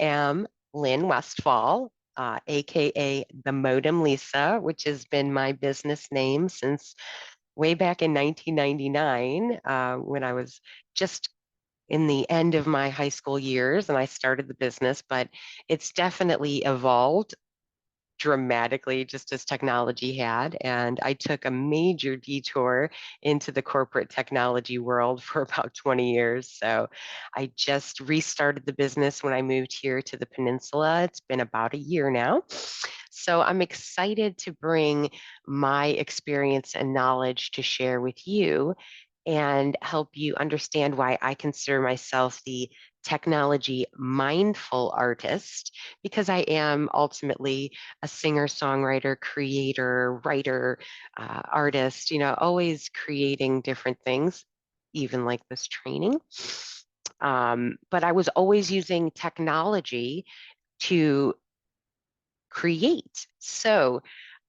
am Lynn Westfall, AKA the Modem Lisa, which has been my business name since way back in 1999, when I was just in the end of my high school years and I started the business, but it's definitely evolved dramatically just as technology had. And I took a major detour into the corporate technology world for about 20 years. So I just restarted the business when I moved here to the peninsula. It's been about a year now. So I'm excited to bring my experience and knowledge to share with you and help you understand why I consider myself the technology mindful artist, because I am ultimately a singer, songwriter, creator, writer, artist, always creating different things, even like this training. But I was always using technology to create. So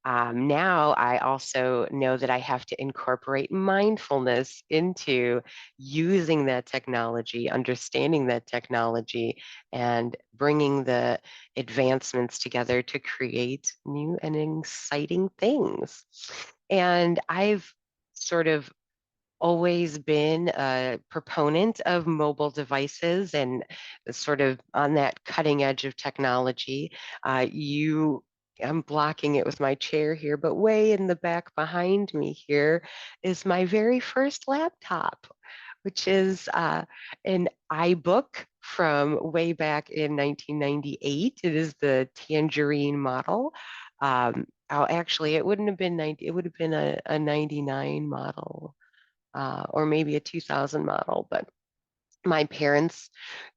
now I also know that I have to incorporate mindfulness into using that technology, understanding that technology, and bringing the advancements together to create new and exciting things. And I've sort of always been a proponent of mobile devices and sort of on that cutting edge of technology. I'm blocking it with my chair here, but way in the back behind me here is my very first laptop, which is an iBook from way back in 1998. It is the Tangerine model. Actually, it wouldn't have been 90, it would have been a 99 model, or maybe a 2000 model, but my parents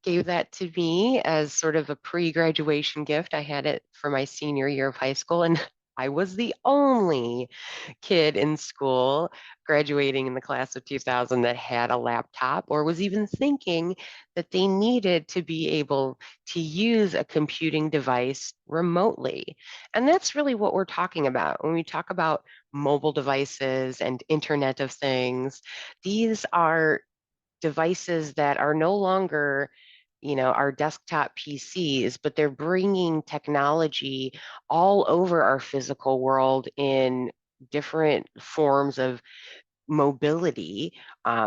gave that to me as sort of a pre-graduation gift. I had it for my senior year of high school, and I was the only kid in school graduating in the class of 2000 that had a laptop or was even thinking that they needed to be able to use a computing device remotely. And that's really what we're talking about when we talk about mobile devices and Internet of Things. These are devices that are no longer our desktop PCs, but they're bringing technology all over our physical world in different forms of mobility.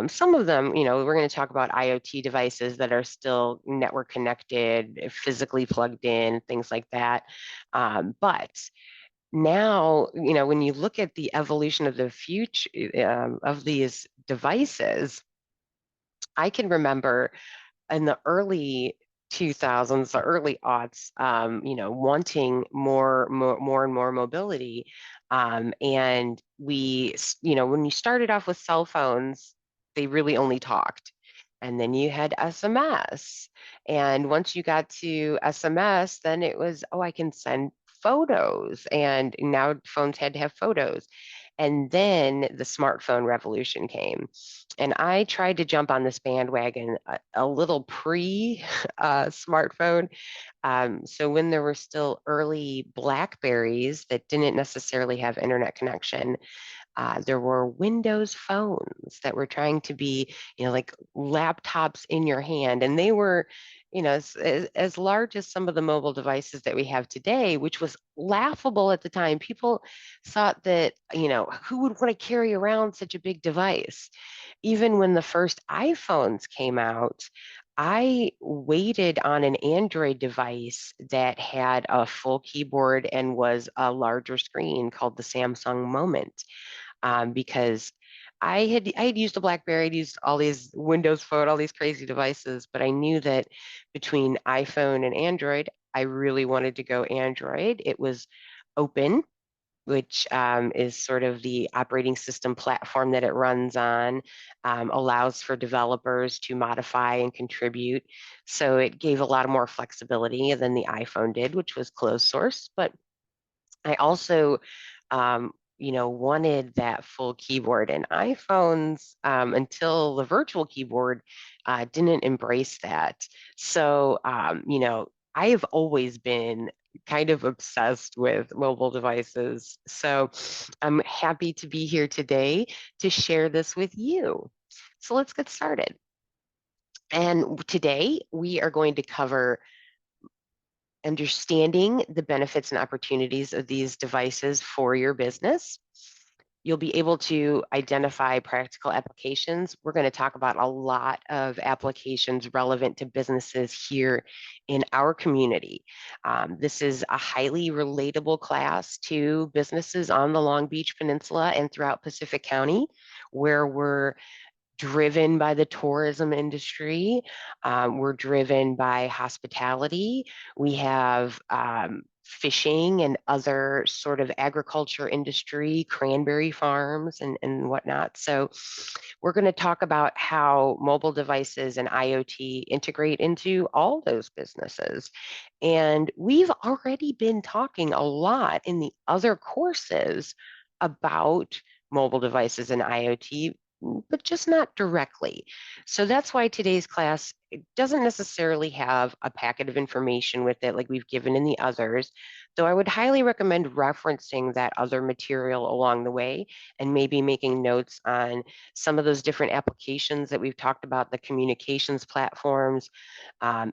Some of them, we're going to talk about IoT devices that are still network connected, physically plugged in, things like that. But now, when you look at the evolution of the future of these devices, I can remember in the early 2000s, the early aughts, wanting more and more mobility. And when you started off with cell phones, they really only talked. And then you had SMS. And once you got to SMS, then it was, oh, I can send photos. And now phones had to have photos. And then the smartphone revolution came. And I tried to jump on this bandwagon a little pre smartphone. So when there were still early Blackberries that didn't necessarily have internet connection, there were Windows phones that were trying to be, like laptops in your hand. And they were, as large as some of the mobile devices that we have today, which was laughable at the time. People thought that, who would want to carry around such a big device? Even when the first iPhones came out, I waited on an Android device that had a full keyboard and was a larger screen called the Samsung Moment, because I had used a BlackBerry, I'd used all these Windows Phone, all these crazy devices, but I knew that between iPhone and Android, I really wanted to go Android. It was open, which is sort of the operating system platform that it runs on, allows for developers to modify and contribute. So it gave a lot more flexibility than the iPhone did, which was closed source. But I also, wanted that full keyboard, and iPhones, until the virtual keyboard, didn't embrace that. So, I have always been kind of obsessed with mobile devices. So I'm happy to be here today to share this with you. So let's get started. And today we are going to cover understanding the benefits and opportunities of these devices for your business. You'll be able to identify practical applications. We're going to talk about a lot of applications relevant to businesses here in our community. This is a highly relatable class to businesses on the Long Beach Peninsula and throughout Pacific County, where we're driven by the tourism industry. We're driven by hospitality. We have fishing and other sort of agriculture industry, cranberry farms and whatnot. So we're going to talk about how mobile devices and IoT integrate into all those businesses. And we've already been talking a lot in the other courses about mobile devices and IoT, but just not directly. So that's why today's class, it doesn't necessarily have a packet of information with it like we've given in the others, though I would highly recommend referencing that other material along the way and maybe making notes on some of those different applications that we've talked about, the communications platforms,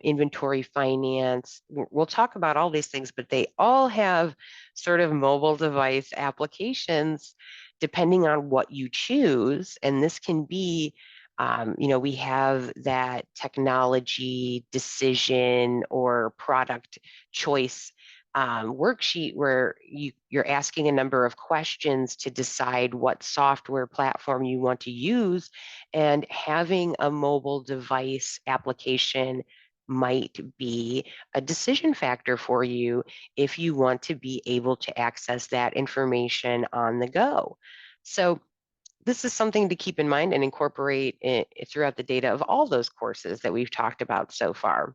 inventory finance. We'll talk about all these things, but they all have sort of mobile device applications depending on what you choose. And this can be, we have that technology decision or product choice worksheet where you're asking a number of questions to decide what software platform you want to use, and having a mobile device application might be a decision factor for you if you want to be able to access that information on the go. So this is something to keep in mind and incorporate throughout the data of all those courses that we've talked about so far.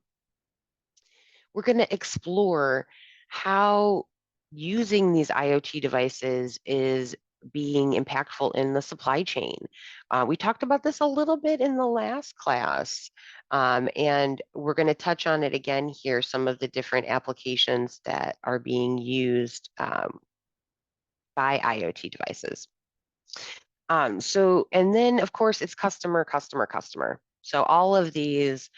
We're going to explore how using these IoT devices is being impactful in the supply chain. We talked about this a little bit in the last class, and we're going to touch on it again here, some of the different applications that are being used by IoT devices. And then of course it's customer, customer, customer. So all of these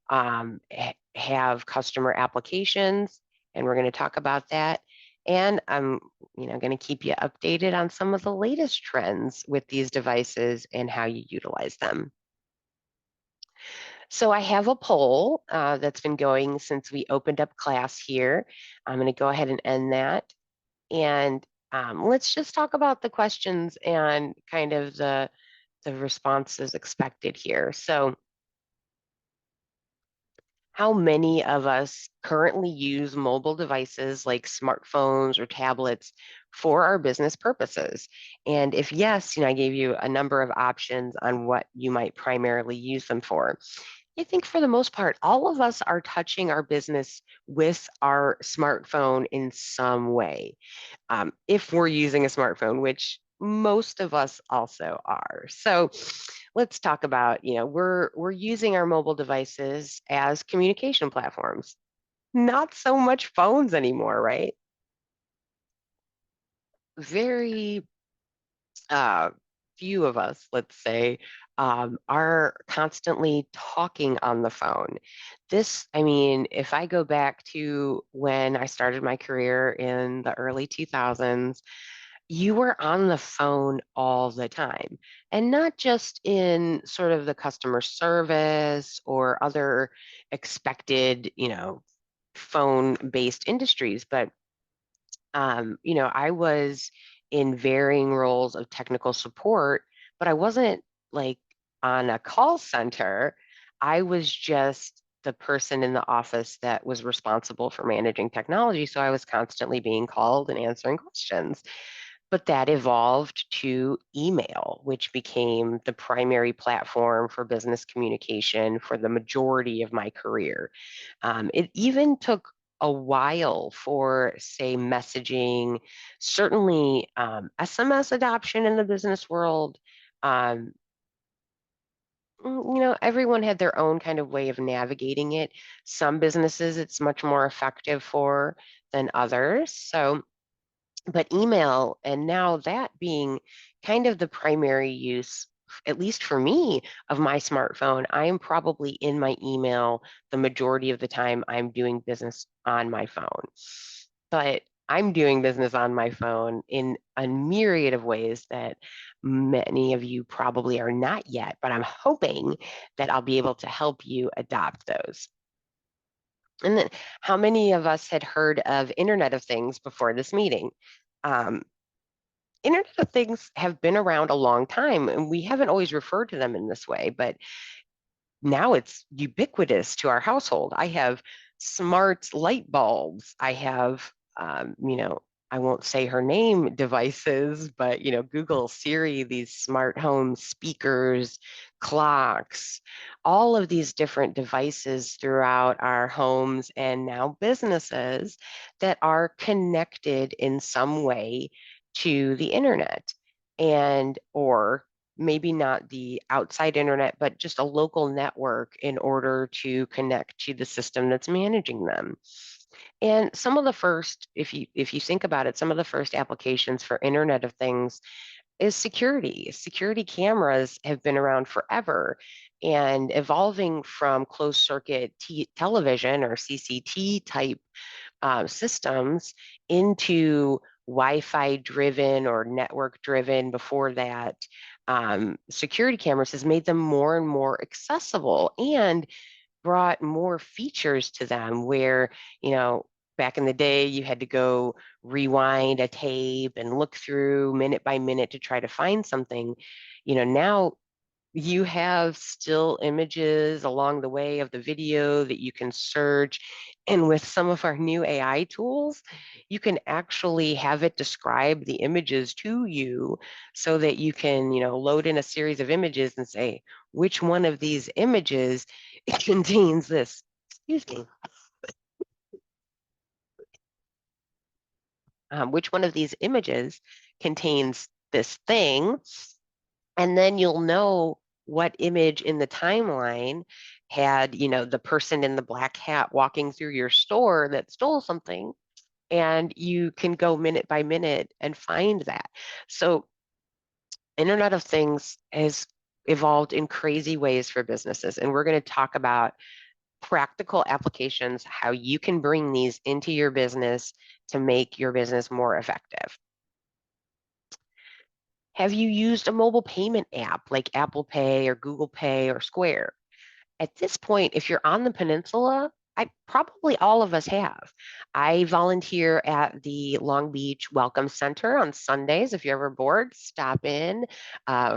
have customer applications, and we're going to talk about that. And I'm, going to keep you updated on some of the latest trends with these devices and how you utilize them. So I have a poll that's been going since we opened up class here. I'm going to go ahead and end that. And let's just talk about the questions and kind of the responses expected here. So how many of us currently use mobile devices like smartphones or tablets for our business purposes? And if yes, I gave you a number of options on what you might primarily use them for. I think for the most part, all of us are touching our business with our smartphone in some way, if we're using a smartphone, which most of us also are. So let's talk about, we're using our mobile devices as communication platforms, not so much phones anymore, right? Very uh, few of us, let's say, are constantly talking on the phone. If I go back to when I started my career in the early 2000s, you were on the phone all the time, and not just in sort of the customer service or other expected, phone-based industries, but I was in varying roles of technical support, but I wasn't like on a call center. I was just the person in the office that was responsible for managing technology. So I was constantly being called and answering questions. But that evolved to email, which became the primary platform for business communication for the majority of my career. It even took a while for, say, messaging, certainly SMS adoption in the business world. Um, Everyone had their own kind of way of navigating it. Some businesses it's much more effective for than others. So, but email, and now that being kind of the primary use at least for me, of my smartphone, I am probably in my email the majority of the time I'm doing business on my phone. But I'm doing business on my phone in a myriad of ways that many of you probably are not yet, but I'm hoping that I'll be able to help you adopt those. And then how many of us had heard of Internet of Things before this meeting? Um, Internet of Things have been around a long time, and we haven't always referred to them in this way, but now it's ubiquitous to our household. I have smart light bulbs. I have, I won't say her name devices, but, Google, Siri, these smart home speakers, clocks, all of these different devices throughout our homes and now businesses that are connected in some way to the internet and or maybe not the outside internet, but just a local network in order to connect to the system that's managing them. And some of the first, if you think about it, some of the first applications for Internet of Things is security. Security cameras have been around forever and evolving from closed circuit television or CCT type systems into Wi-Fi driven or network driven before that. Security cameras has made them more and more accessible and brought more features to them where, back in the day, you had to go rewind a tape and look through minute by minute to try to find something. Now you have still images along the way of the video that you can search. And with some of our new AI tools, you can actually have it describe the images to you so that you can, load in a series of images and say, which one of these images contains this? Excuse me. Which one of these images contains this thing? And then you'll know what image in the timeline had, the person in the black hat walking through your store that stole something. And you can go minute by minute and find that. So, Internet of Things has evolved in crazy ways for businesses. And we're going to talk about practical applications, how you can bring these into your business to make your business more effective. Have you used a mobile payment app like Apple Pay or Google Pay or Square? At this point, if you're on the peninsula, I probably all of us have. I volunteer at the Long Beach Welcome Center on Sundays. If you're ever bored, stop in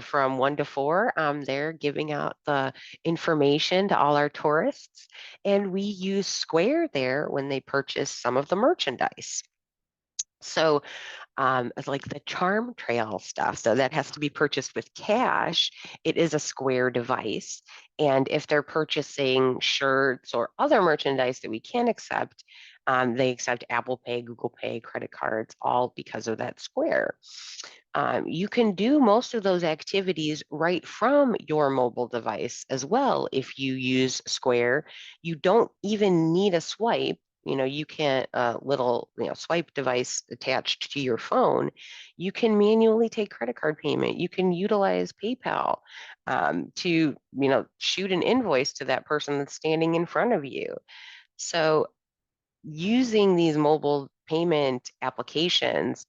from 1 to 4. I'm there giving out the information to all our tourists. And we use Square there when they purchase some of the merchandise. So it's like the charm trail stuff. So that has to be purchased with cash. It is a Square device. And if they're purchasing shirts or other merchandise that we can accept, they accept Apple Pay, Google Pay, credit cards, all because of that Square. You can do most of those activities right from your mobile device as well. If you use Square, you don't even need a swipe. You can't little swipe device attached to your phone. You can manually take credit card payment. You can utilize PayPal to shoot an invoice to that person that's standing in front of you. So using these mobile payment applications,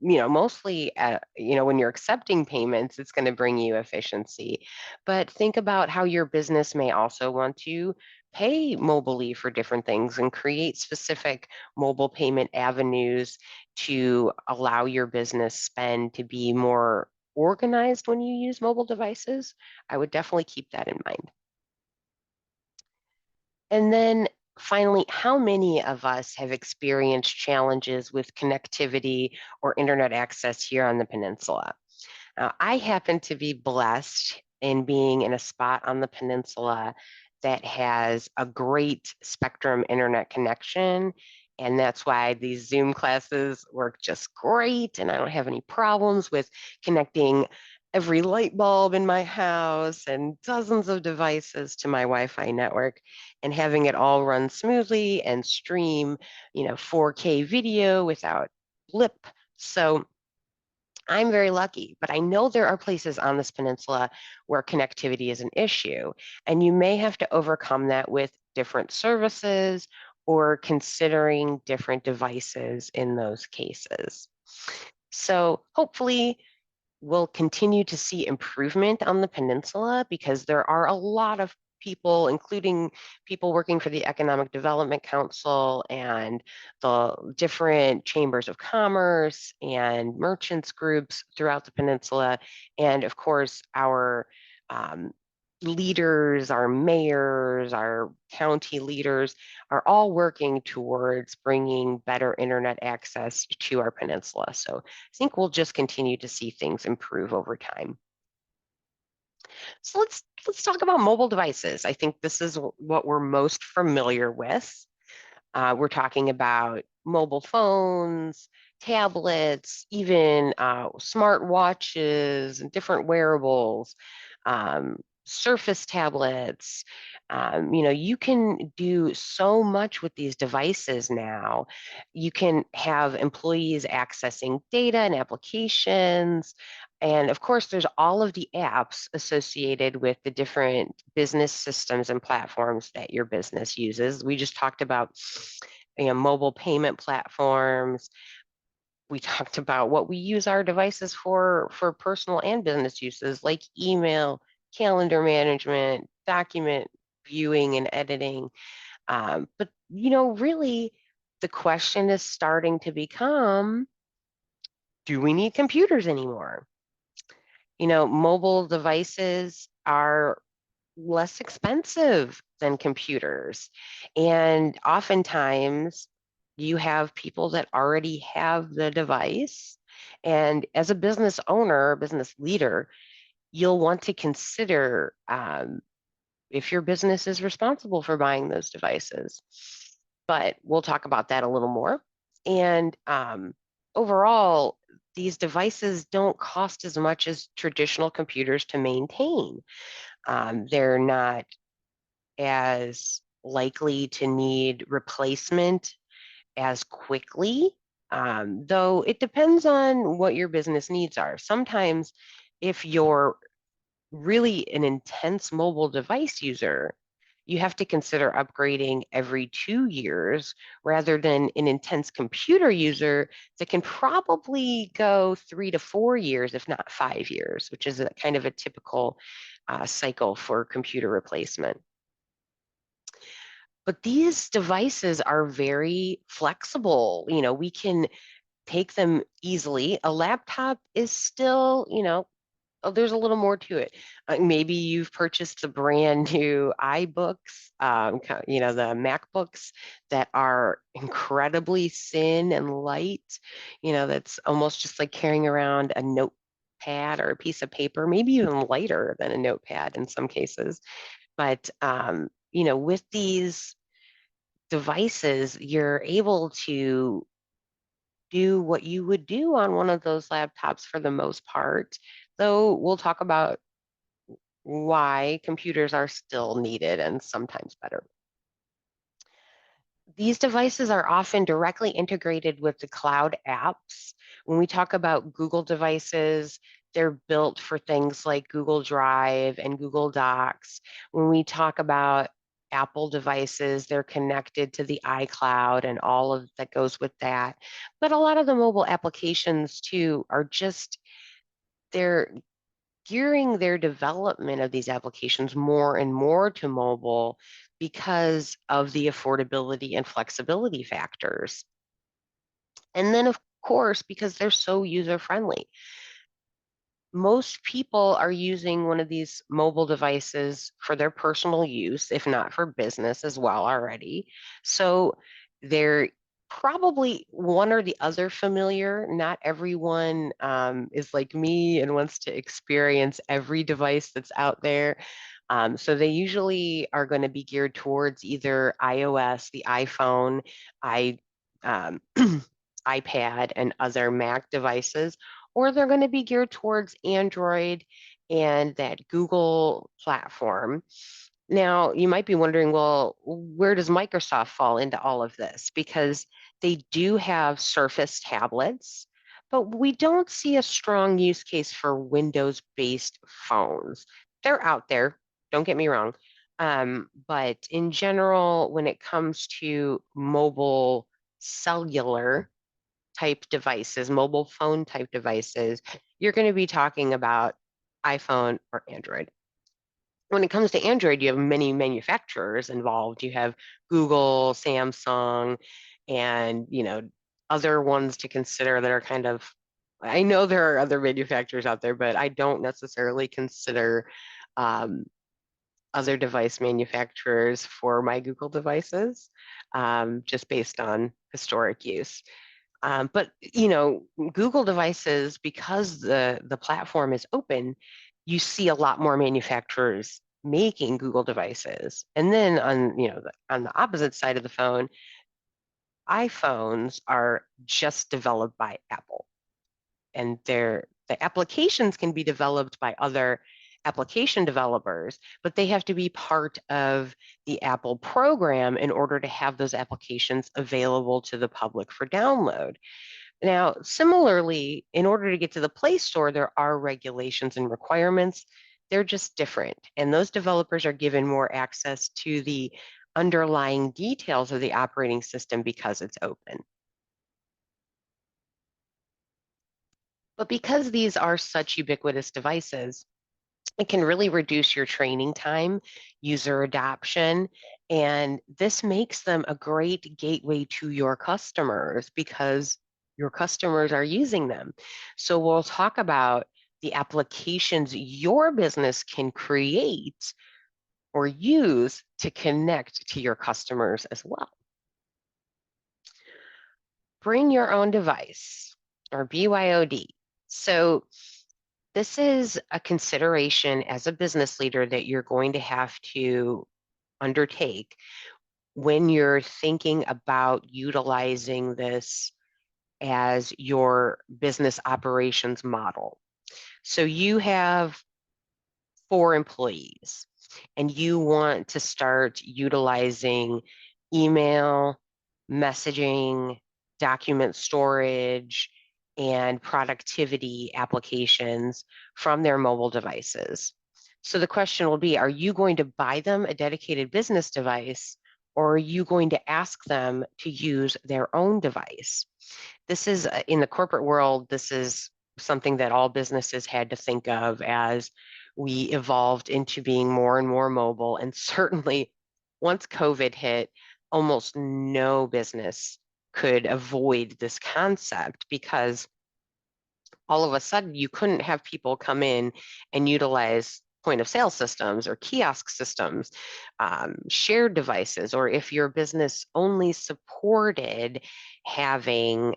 mostly, when you're accepting payments, it's going to bring you efficiency. But think about how your business may also want to pay mobilely for different things and create specific mobile payment avenues to allow your business spend to be more organized when you use mobile devices. I would definitely keep that in mind. And then finally, how many of us have experienced challenges with connectivity or internet access here on the peninsula? I happen to be blessed in being in a spot on the peninsula that has a great spectrum internet connection. And that's why these Zoom classes work just great. And I don't have any problems with connecting every light bulb in my house and dozens of devices to my Wi-Fi network and having it all run smoothly and stream, 4K video without blip. So I'm very lucky, but I know there are places on this peninsula where connectivity is an issue, and you may have to overcome that with different services or considering different devices in those cases. So hopefully we'll continue to see improvement on the peninsula because there are a lot of people, including people working for the Economic Development Council and the different chambers of commerce and merchants groups throughout the peninsula. And of course, our um, leaders, our mayors, our county leaders are all working towards bringing better internet access to our peninsula. So I think we'll just continue to see things improve over time. So let's talk about mobile devices. I think this is what we're most familiar with. We're talking about mobile phones, tablets, even smart watches and different wearables, Surface tablets. You can do so much with these devices now. You can have employees accessing data and applications. And of course, there's all of the apps associated with the different business systems and platforms that your business uses. We just talked about mobile payment platforms. We talked about what we use our devices for personal and business uses, like email, calendar management, document viewing and editing. But really, the question is starting to become, do we need computers anymore? Mobile devices are less expensive than computers. And oftentimes you have people that already have the device. And as a business owner, business leader, you'll want to consider if your business is responsible for buying those devices. But we'll talk about that a little more. And overall, these devices don't cost as much as traditional computers to maintain. They're not as likely to need replacement as quickly, though it depends on what your business needs are. Sometimes, if you're really an intense mobile device user, you have to consider upgrading every 2 years rather than an intense computer user that can probably go 3 to 4 years, if not 5 years, which is a kind of a typical cycle for computer replacement. But these devices are very flexible. We can take them easily. A laptop is still, there's a little more to it. Maybe you've purchased the brand new iBooks, the MacBooks that are incredibly thin and light. That's almost just like carrying around a notepad or a piece of paper, maybe even lighter than a notepad in some cases. But with these devices, you're able to do what you would do on one of those laptops for the most part, though we'll talk about why computers are still needed and sometimes better. These devices are often directly integrated with the cloud apps. When we talk about Google devices, they're built for things like Google Drive and Google Docs. When we talk about Apple devices, they're connected to the iCloud and all of that goes with that. But a lot of the mobile applications too are just, they're gearing their development of these applications more and more to mobile because of the affordability and flexibility factors. And then, of course, because they're so user friendly. Most people are using one of these mobile devices for their personal use, if not for business as well already. So they're probably one or the other familiar. Not everyone is like me and wants to experience every device that's out there. So they usually are going to be geared towards either iOS, the iPhone, um, iPad, and other Mac devices, or they're going to be geared towards Android and that Google platform. Now, you might be wondering, well, where does Microsoft fall into all of this? Because they do have Surface tablets, But we don't see a strong use case for Windows-based phones. They're out there, don't get me wrong. But in general, when it comes to mobile cellular type devices, mobile phone type devices, you're going to be talking about iPhone or Android. When it comes to Android, you have many manufacturers involved. You have Google, Samsung, and other ones to consider that are kind of, I know there are other manufacturers out there, but I don't necessarily consider um, other device manufacturers for my Google devices, just based on historic use. But Google devices, because the platform is open, you see a lot more manufacturers making Google devices. And then on the opposite side of the phone, iPhones are just developed by Apple, and the applications can be developed by other application developers, but they have to be part of the Apple program in order to have those applications available to the public for download. Now, similarly, in order to get to the Play Store, there are regulations and requirements. They're just different. And those developers are given more access to the underlying details of the operating system because it's open. But because these are such ubiquitous devices, it can really reduce your training time, user adoption, and this makes them a great gateway to your customers because your customers are using them. So we'll talk about the applications your business can create or use to connect to your customers as well. Bring your own device, or BYOD. So this is a consideration as a business leader that you're going to have to undertake when you're thinking about utilizing this as your business operations model. So you have 4 employees and you want to start utilizing email, messaging, document storage, and productivity applications from their mobile devices. So the question will be, are you going to buy them a dedicated business device, or are you going to ask them to use their own device? This is in the corporate world, this is something that all businesses had to think of as we evolved into being more and more mobile. And certainly once COVID hit, almost no business could avoid this concept because all of a sudden you couldn't have people come in and utilize point of sale systems or kiosk systems, shared devices, or if your business only supported having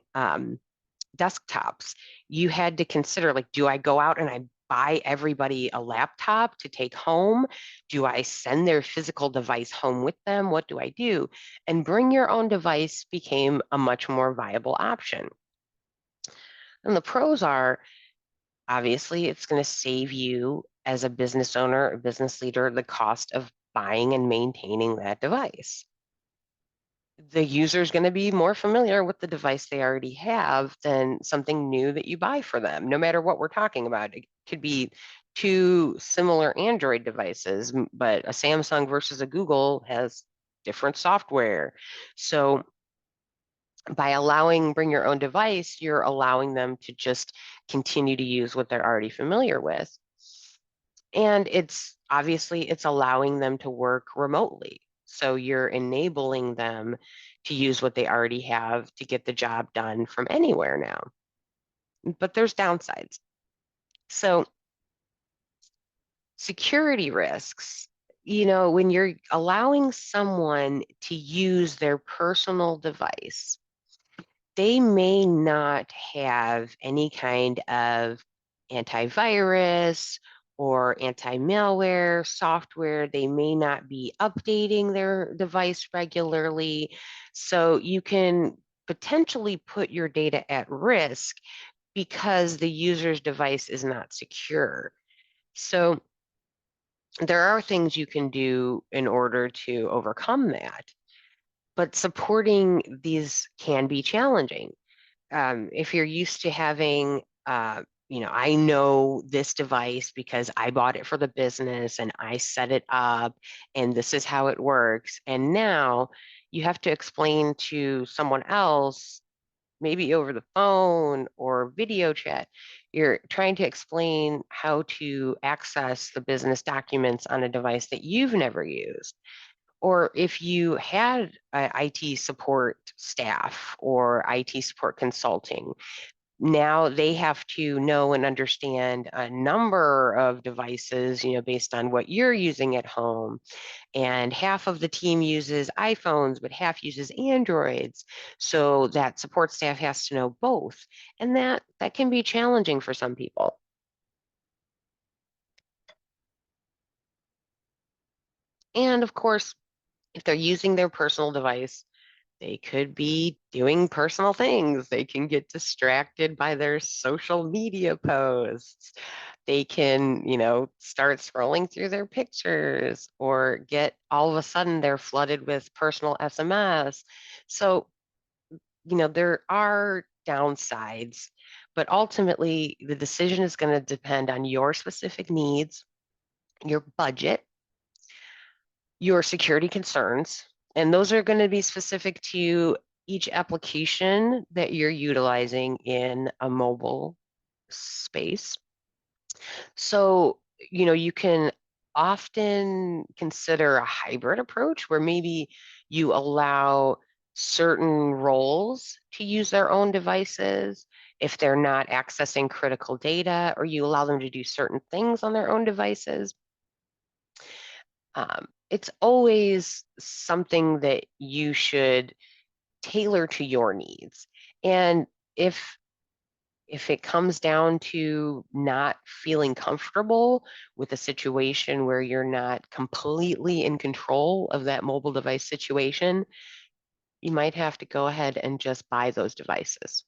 desktops, you had to consider, like, do I go out and I buy everybody a laptop to take home? Do I send their physical device home with them? What do I do? And bring your own device became a much more viable option. And the pros are, obviously, it's going to save you as a business owner or business leader the cost of buying and maintaining that device. The user is going to be more familiar with the device they already have than something new that you buy for them, no matter what we're talking about. It could be two similar Android devices, but a Samsung versus a Google has different software. So by allowing bring your own device, you're allowing them to just continue to use what they're already familiar with. And it's allowing them to work remotely. So you're enabling them to use what they already have to get the job done from anywhere now. But there's downsides. So security risks, when you're allowing someone to use their personal device, they may not have any kind of antivirus or anti-malware software. They may not be updating their device regularly. So you can potentially put your data at risk because the user's device is not secure. So there are things you can do in order to overcome that, but supporting these can be challenging. if you're used to having, I know this device because I bought it for the business and I set it up and this is how it works. And now you have to explain to someone else, maybe over the phone or video chat, you're trying to explain how to access the business documents on a device that you've never used. Or if you had IT support staff or IT support consulting, now they have to know and understand a number of devices, based on what you're using at home. And half of the team uses iPhones, but half uses Androids. So that support staff has to know both. And that can be challenging for some people. And of course, if they're using their personal device, they could be doing personal things. They can get distracted by their social media posts. They can, start scrolling through their pictures or get all of a sudden they're flooded with personal SMS. So, there are downsides, but ultimately the decision is going to depend on your specific needs, your budget, your security concerns, and those are going to be specific to each application that you're utilizing in a mobile space. So, you can often consider a hybrid approach where maybe you allow certain roles to use their own devices if they're not accessing critical data, or you allow them to do certain things on their own devices. It's always something that you should tailor to your needs. And if if it comes down to not feeling comfortable with a situation where you're not completely in control of that mobile device situation, you might have to go ahead and just buy those devices.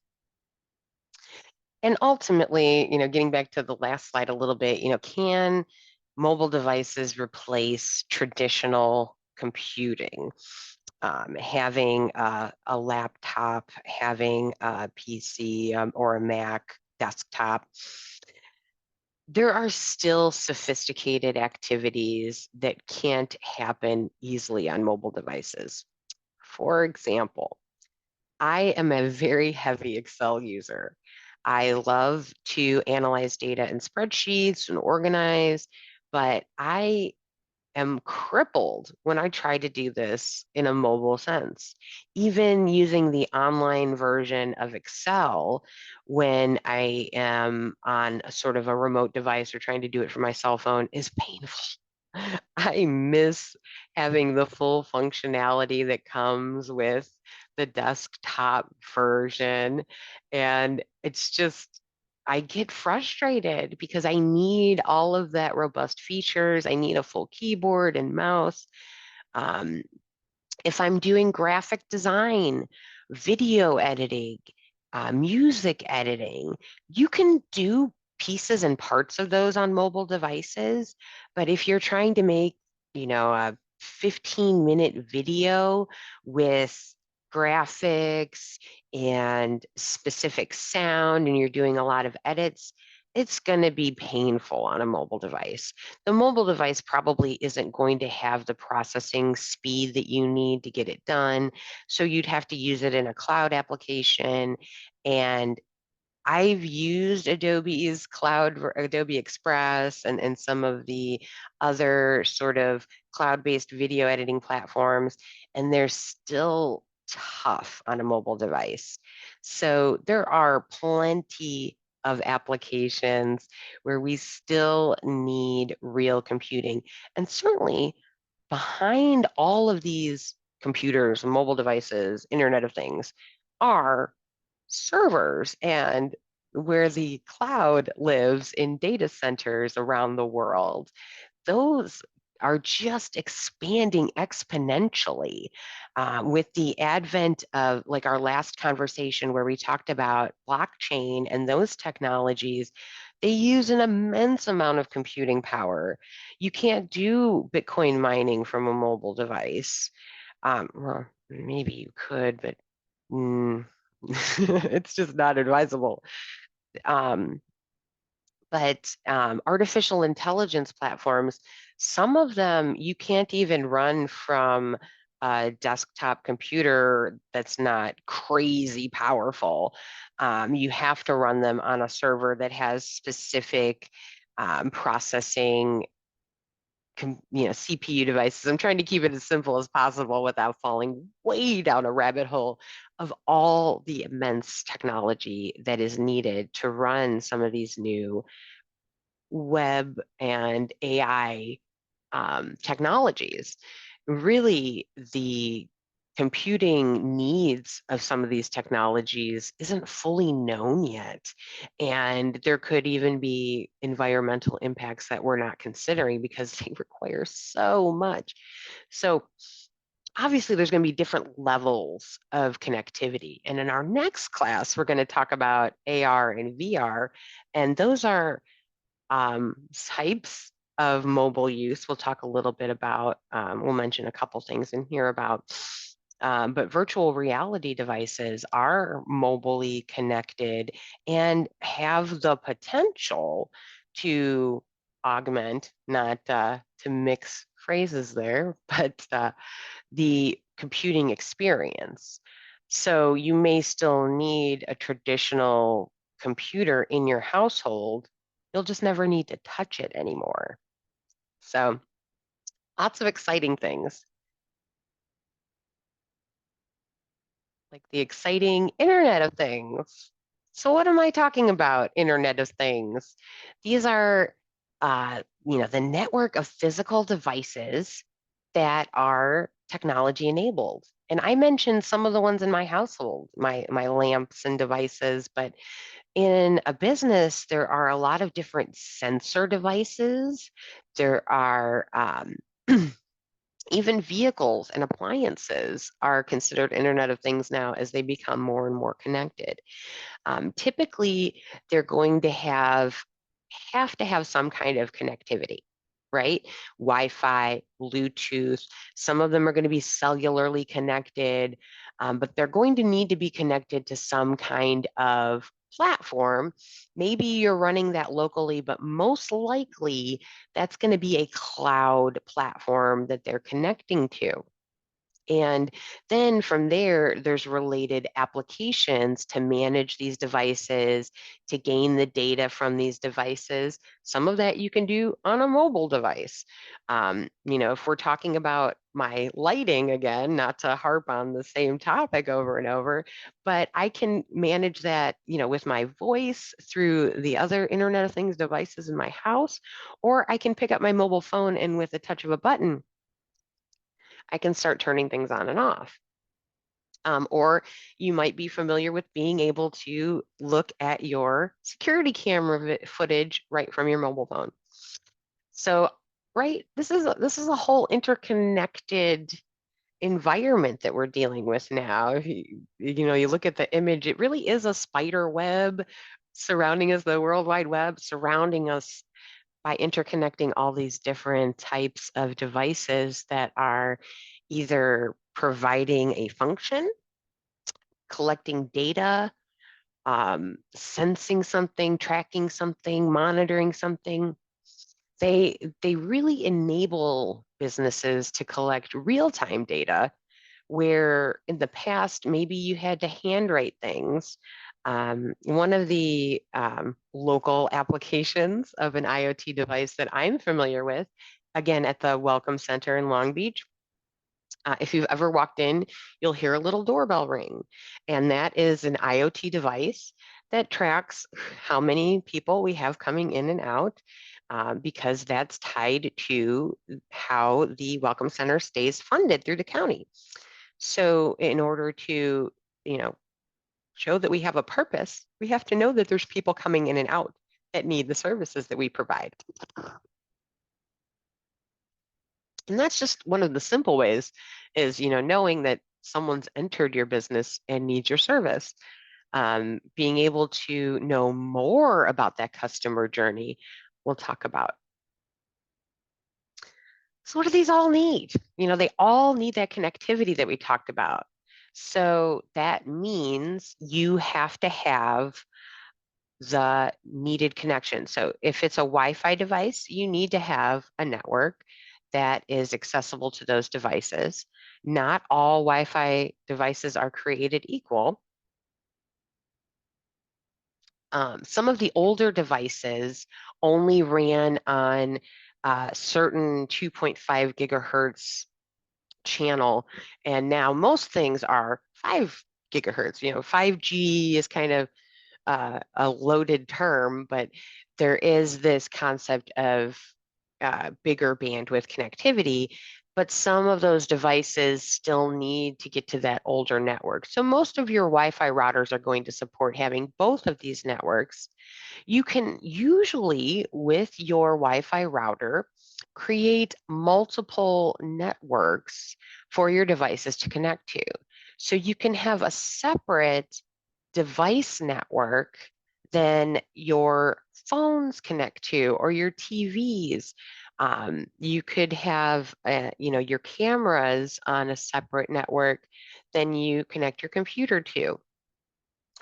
And ultimately, getting back to the last slide a little bit, can mobile devices replace traditional computing? Having a laptop, having a PC or a Mac desktop, there are still sophisticated activities that can't happen easily on mobile devices. For example, I am a very heavy Excel user. I love to analyze data in spreadsheets and organize, but I am crippled when I try to do this in a mobile sense. Even using the online version of Excel when I am on a sort of a remote device or trying to do it from my cell phone is painful. I miss having the full functionality that comes with the desktop version. And it's just, I get frustrated because I need all of that robust features. I need a full keyboard and mouse. Um, if I'm doing graphic design, video editing, music editing, you can do pieces and parts of those on mobile devices. But if you're trying to make, a 15-minute video with graphics and specific sound, and you're doing a lot of edits, it's going to be painful on a mobile device. The mobile device probably isn't going to have the processing speed that you need to get it done. So you'd have to use it in a cloud application. And I've used Adobe's cloud, Adobe Express, and some of the other sort of cloud-based video editing platforms, and they're still tough on a mobile device. So there are plenty of applications where we still need real computing. And certainly behind all of these computers, mobile devices, Internet of Things are servers and where the cloud lives in data centers around the world. Those are just expanding exponentially with the advent of, like, our last conversation where we talked about blockchain and those technologies. They use an immense amount of computing power. You can't do Bitcoin mining from a mobile device. Well, maybe you could, but mm, It's just not advisable. Um, but artificial intelligence platforms, some of them you can't even run from a desktop computer that's not crazy powerful. You have to run them on a server that has specific processing, CPU devices. I'm trying to keep it as simple as possible without falling way down a rabbit hole of all the immense technology that is needed to run some of these new web and AI technologies. Really, the computing needs of some of these technologies isn't fully known yet. And there could even be environmental impacts that we're not considering because they require so much. So obviously there's going to be different levels of connectivity. And in our next class, we're going to talk about AR and VR. And those are types of mobile use. We'll talk a little bit about, we'll mention a couple things in here about, but virtual reality devices are mobilely connected and have the potential to augment, not to mix phrases there, but the computing experience. So you may still need a traditional computer in your household. You'll just never need to touch it anymore. So lots of exciting things, like the exciting Internet of Things. So what am I talking about, Internet of Things? These are, the network of physical devices that are technology enabled. And I mentioned some of the ones in my household, my lamps and devices, but in a business, there are a lot of different sensor devices. There are even vehicles and appliances are considered Internet of Things now as they become more and more connected. Typically, they're going to have to have some kind of connectivity, right? Wi-Fi, Bluetooth. Some of them are going to be cellularly connected, but they're going to need to be connected to some kind of platform. Maybe you're running that locally, but most likely that's going to be a cloud platform that they're connecting to. And then from there, there's related applications to manage these devices, to gain the data from these devices. Some of that you can do on a mobile device. If we're talking about my lighting again, not to harp on the same topic over and over, but I can manage that, with my voice through the other Internet of Things devices in my house, or I can pick up my mobile phone and with a touch of a button, I can start turning things on and off. Or you might be familiar with being able to look at your security camera footage right from your mobile phone. So, right, this is a whole interconnected environment that we're dealing with now. If you look at the image, it really is a spider web surrounding us, the World Wide Web surrounding us by interconnecting all these different types of devices that are either providing a function, collecting data, sensing something, tracking something, monitoring something. They really enable businesses to collect real-time data where in the past maybe you had to handwrite things. One of the local applications of an IoT device that I'm familiar with, again at the Welcome Center in Long Beach, if you've ever walked in, you'll hear a little doorbell ring. And that is an IoT device that tracks how many people we have coming in and out, because that's tied to how the Welcome Center stays funded through the county. So in order to, you know, show that we have a purpose, we have to know that there's people coming in and out that need the services that we provide. And that's just one of the simple ways is, knowing that someone's entered your business and needs your service. Being able to know more about that customer journey, we'll talk about. So what do these all need? They all need that connectivity that we talked about. So that means you have to have the needed connection. So if it's a Wi-Fi device, you need to have a network that is accessible to those devices. Not all Wi-Fi devices are created equal. Some of the older devices only ran on certain 2.5 gigahertz channel, and now most things are 5 gigahertz. 5G is kind of a loaded term, but there is this concept of bigger bandwidth connectivity, but some of those devices still need to get to that older network. So most of your Wi-Fi routers are going to support having both of these networks. You can usually, with your Wi-Fi router, create multiple networks for your devices to connect to. So you can have a separate device network than your phones connect to or your TVs. You could have, your cameras on a separate network than you connect your computer to.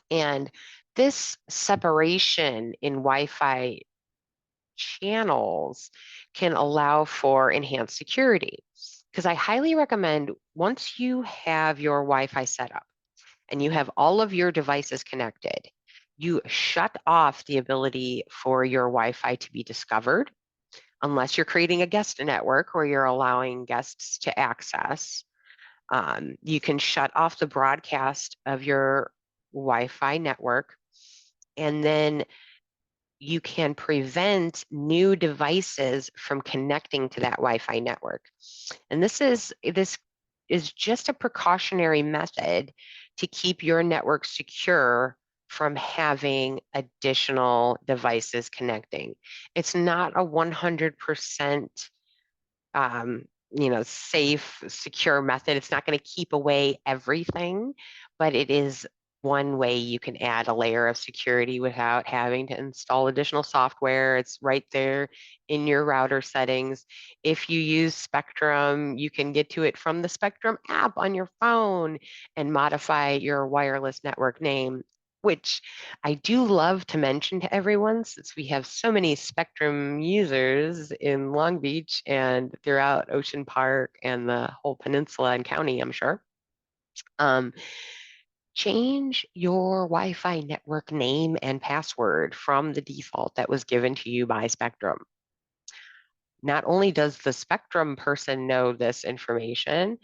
And this separation in Wi-Fi channels can allow for enhanced security. Because I highly recommend once you have your Wi-Fi set up and you have all of your devices connected, you shut off the ability for your Wi-Fi to be discovered unless you're creating a guest network where you're allowing guests to access. You can shut off the broadcast of your Wi-Fi network, and then you can prevent new devices from connecting to that Wi-Fi network. And this is just a precautionary method to keep your network secure from having additional devices connecting. It's not a 100% safe, secure method. It's not going to keep away everything, but it is one way you can add a layer of security without having to install additional software. It's right there in your router settings. If you use Spectrum, you can get to it from the Spectrum app on your phone and modify your wireless network name, which I do love to mention to everyone since we have so many Spectrum users in Long Beach and throughout Ocean Park and the whole peninsula and county, I'm sure. Um, Change your Wi-Fi network name and password from the default that was given to you by Spectrum. Not only does the Spectrum person know this information,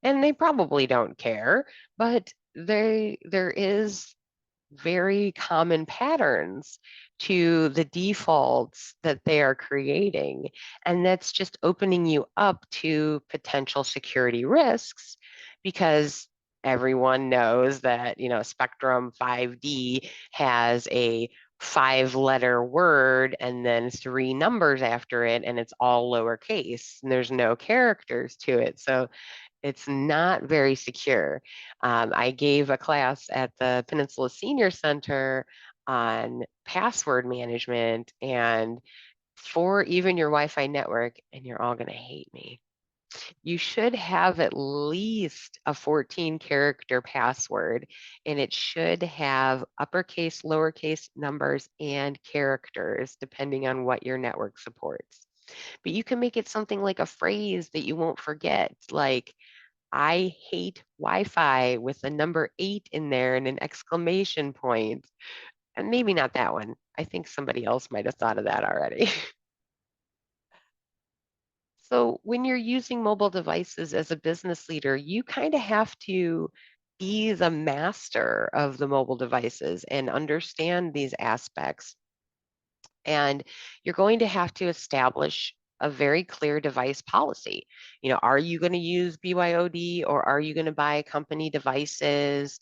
and they probably don't care, but there is very common patterns to the defaults that they are creating. And that's just opening you up to potential security risks because everyone knows that, Spectrum 5D has a 5-letter word and then 3 numbers after it, and it's all lowercase, and there's no characters to it. So it's not very secure. I gave a class at the Peninsula Senior Center on password management and for even your Wi-Fi network, and you're all going to hate me. You should have at least a 14-character password, and it should have uppercase, lowercase numbers, and characters, depending on what your network supports. But you can make it something like a phrase that you won't forget, like I hate Wi-Fi with the number 8 in there and an exclamation point. And maybe not that one. I think somebody else might have thought of that already. So when you're using mobile devices as a business leader, you kind of have to be the master of the mobile devices and understand these aspects. And you're going to have to establish a very clear device policy. Are you going to use BYOD or are you going to buy company devices?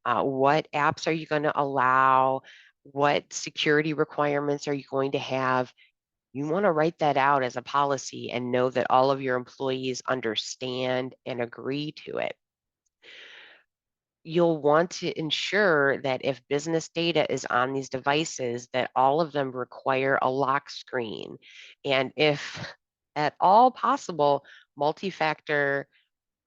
What apps are you going to allow? What security requirements are you going to have? You want to write that out as a policy and know that all of your employees understand and agree to it. You'll want to ensure that if business data is on these devices, that all of them require a lock screen. And if at all possible, multi-factor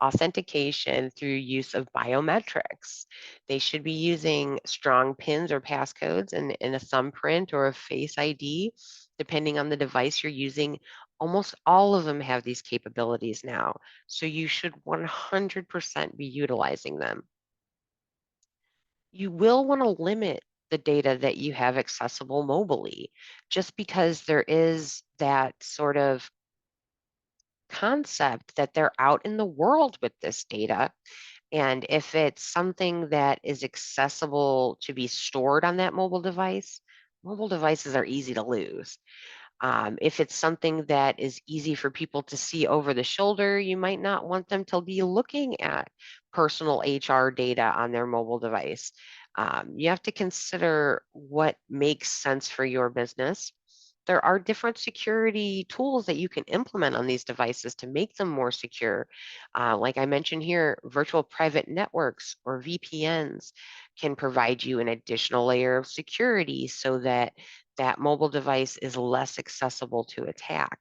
authentication through use of biometrics. They should be using strong pins or passcodes in a thumbprint or a face ID, depending on the device you're using. Almost all of them have these capabilities now, so you should 100% be utilizing them. You will want to limit the data that you have accessible mobilely, just because there is that sort of concept that they're out in the world with this data. And if it's something that is accessible to be stored on that mobile devices are easy to lose. If it's something that is easy for people to see over the shoulder, you might not want them to be looking at personal HR data on their mobile device. You have to consider what makes sense for your business. There are different security tools that you can implement on these devices to make them more secure. Like I mentioned here, virtual private networks or VPNs can provide you an additional layer of security so that that mobile device is less accessible to attack.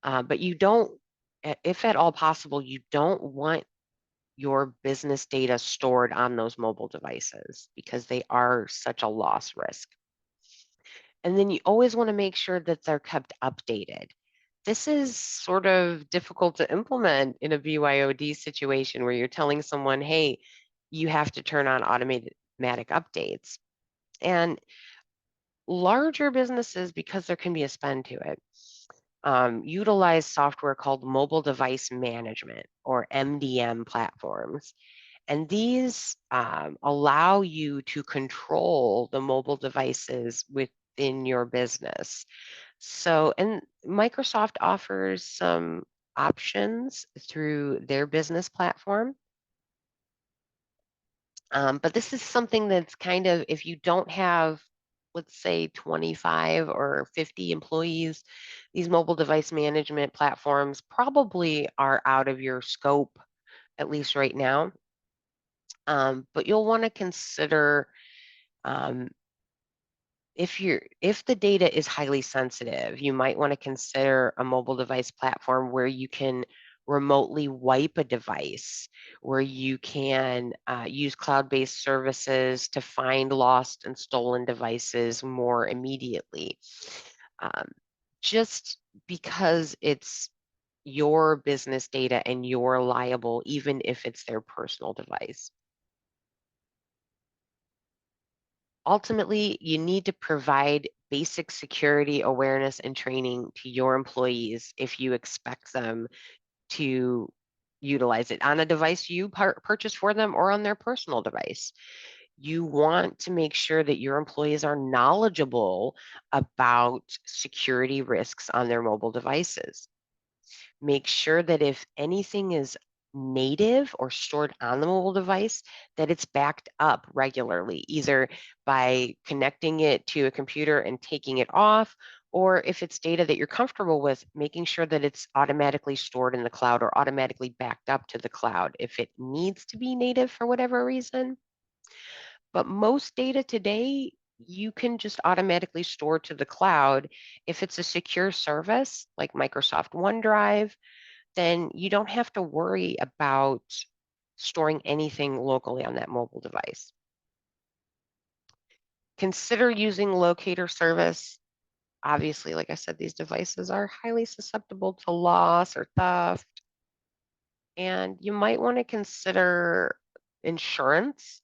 But you don't, if at all possible, you don't want your business data stored on those mobile devices because they are such a loss risk. And then you always want to make sure that they're kept updated. This is sort of difficult to implement in a BYOD situation where you're telling someone, hey, you have to turn on automatic updates. And larger businesses, because there can be a spend to it, utilize software called mobile device management or MDM platforms. And these allow you to control the mobile devices within your business. So, and Microsoft offers some options through their business platform. But this is something that's kind of, if you don't have, let's say 25 or 50 employees, these mobile device management platforms probably are out of your scope, at least right now. But you'll want to consider um, if the data is highly sensitive, you might want to consider a mobile device platform where you can remotely wipe a device, where you can use cloud-based services to find lost and stolen devices more immediately. Um, just because it's your business data and you're liable, even if it's their personal device. Ultimately, you need to provide basic security awareness and training to your employees if you expect them to utilize it on a device you purchase for them or on their personal device. You want to make sure that your employees are knowledgeable about security risks on their mobile devices. Make sure that if anything is native or stored on the mobile device, that it's backed up regularly, either by connecting it to a computer and taking it off, or if it's data that you're comfortable with, making sure that it's automatically stored in the cloud or automatically backed up to the cloud if it needs to be native for whatever reason. But most data today, you can just automatically store to the cloud. If it's a secure service like Microsoft OneDrive, then you don't have to worry about storing anything locally on that mobile device. Consider using locator service. Obviously, like I said, these devices are highly susceptible to loss or theft. And you might want to consider insurance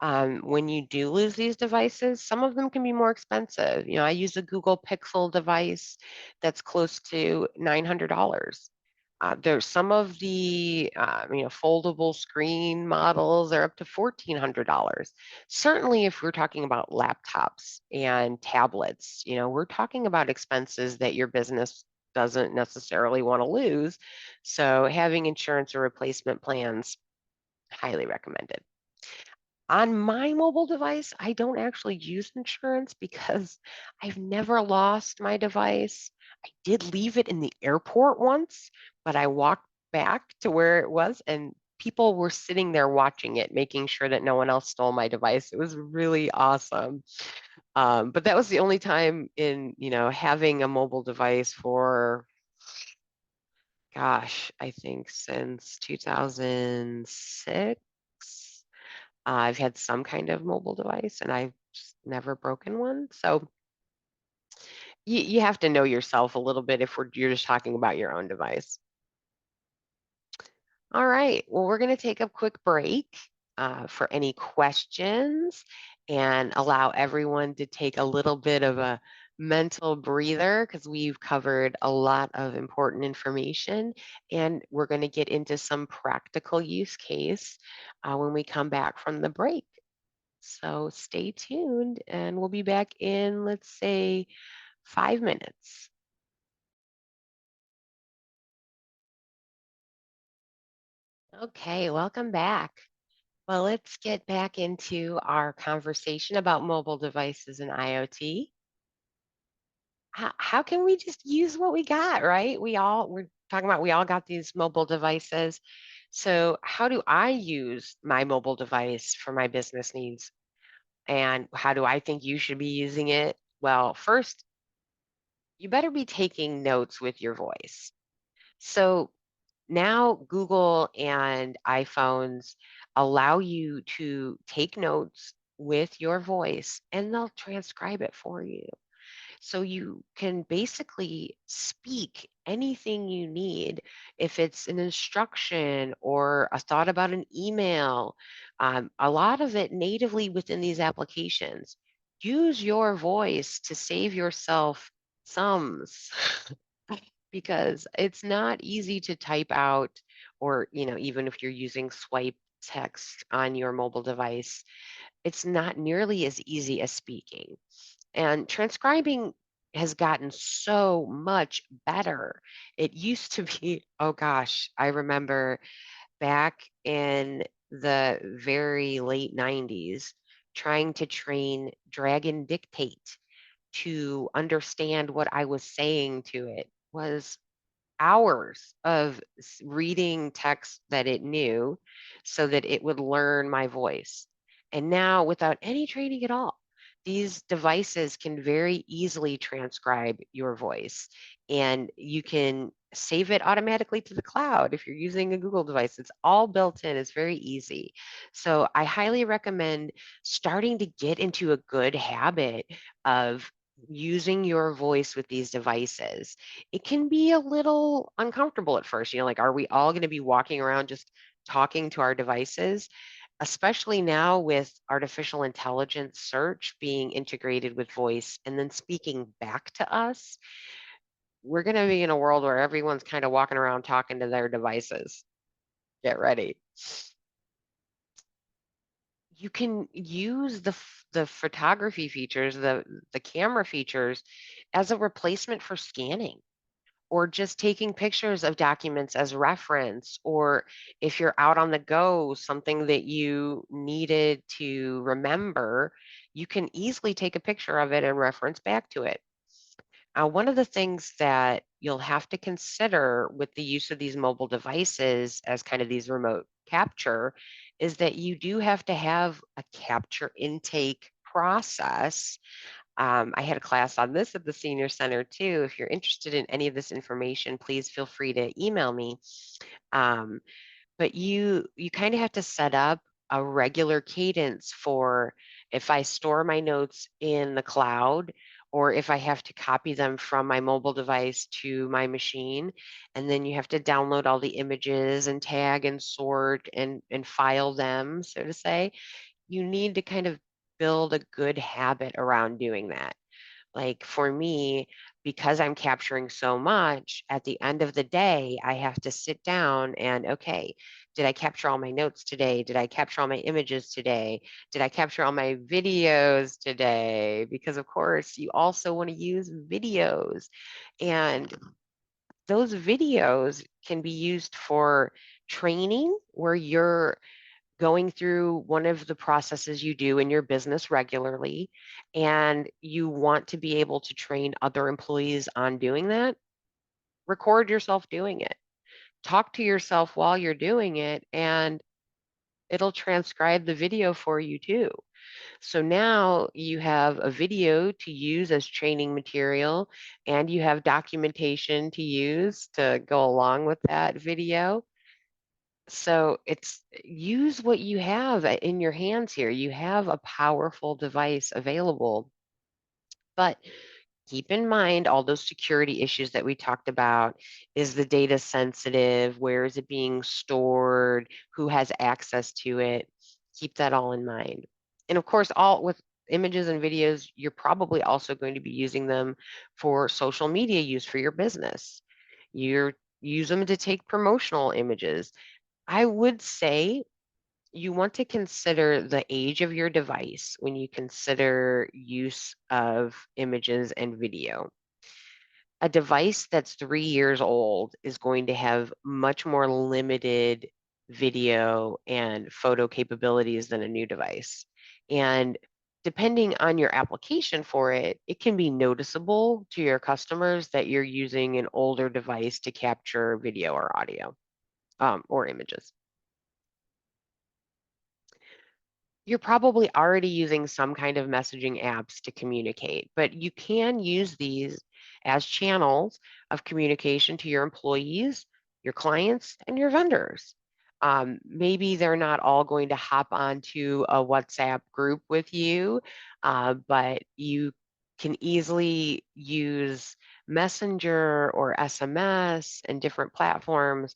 when you do lose these devices. Some of them can be more expensive. I use a Google Pixel device that's close to $900. There's some of the foldable screen models are up to $1,400. Certainly, if we're talking about laptops and tablets, we're talking about expenses that your business doesn't necessarily want to lose. So having insurance or replacement plans, highly recommended. On my mobile device, I don't actually use insurance because I've never lost my device. I did leave it in the airport once, but I walked back to where it was and people were sitting there watching it, making sure that no one else stole my device. It was really awesome. But that was the only time in, having a mobile device for, gosh, I think since 2006. I've had some kind of mobile device and I've just never broken one. So you have to know yourself a little bit if you're just talking about your own device. All right. Well, we're going to take a quick break for any questions and allow everyone to take a little bit of a mental breather because we've covered a lot of important information and we're going to get into some practical use case when we come back from the break. So stay tuned and we'll be back in, let's say, 5 minutes. Okay, welcome back. Well, let's get back into our conversation about mobile devices and IoT. How can we just use what we got, right? We're talking about we all got these mobile devices. So, how do I use my mobile device for my business needs? And how do I think you should be using it? Well, first, you better be taking notes with your voice. So, now Google and iPhones allow you to take notes with your voice and they'll transcribe it for you. So you can basically speak anything you need. If it's an instruction or a thought about an email, a lot of it natively within these applications. Use your voice to save yourself sums. Because it's not easy to type out or, even if you're using swipe text on your mobile device, it's not nearly as easy as speaking. And transcribing has gotten so much better. It used to be, oh gosh, I remember back in the very late 90s trying to train Dragon Dictate to understand what I was saying to it was hours of reading text that it knew so that it would learn my voice. And now, without any training at all, these devices can very easily transcribe your voice and you can save it automatically to the cloud if you're using a Google device. It's all built in, it's very easy. So, I highly recommend starting to get into a good habit of using your voice with these devices. It can be a little uncomfortable at first, like, are we all going to be walking around just talking to our devices? Especially now with artificial intelligence search being integrated with voice and then speaking back to us, we're going to be in a world where everyone's kind of walking around talking to their devices. Get ready. You can use the photography features, the camera features as a replacement for scanning or just taking pictures of documents as reference, or if you're out on the go, something that you needed to remember, you can easily take a picture of it and reference back to it. One of the things that you'll have to consider with the use of these mobile devices as kind of these remote capture is that you do have to have a capture intake process. I had a class on this at the senior center too. If you're interested in any of this information, please feel free to email me. Um, but you kind of have to set up a regular cadence for if I store my notes in the cloud or if I have to copy them from my mobile device to my machine. And then you have to download all the images and tag and sort and file them, so to say. You need to kind of build a good habit around doing that. Like for me, because I'm capturing so much, at the end of the day, I have to sit down and, okay, did I capture all my notes today? Did I capture all my images today? Did I capture all my videos today? Because, of course, you also want to use videos. And those videos can be used for training where you're going through one of the processes you do in your business regularly, and you want to be able to train other employees on doing that, record yourself doing it. Talk to yourself while you're doing it and it'll transcribe the video for you too. So now you have a video to use as training material, and you have documentation to use to go along with that video. So it's use what you have in your hands here. You have a powerful device available, but keep in mind all those security issues that we talked about. Is the data sensitive? Where is it being stored? Who has access to it? Keep that all in mind. And of course, all with images and videos, you're probably also going to be using them for social media use for your business. You're use them to take promotional images. I would say you want to consider the age of your device when you consider use of images and video. A device that's 3 years old is going to have much more limited video and photo capabilities than a new device. And depending on your application for it, it can be noticeable to your customers that you're using an older device to capture video or audio or images. You're probably already using some kind of messaging apps to communicate, but you can use these as channels of communication to your employees, your clients, and your vendors. Maybe they're not all going to hop onto a WhatsApp group with you, but you can easily use Messenger or SMS and different platforms,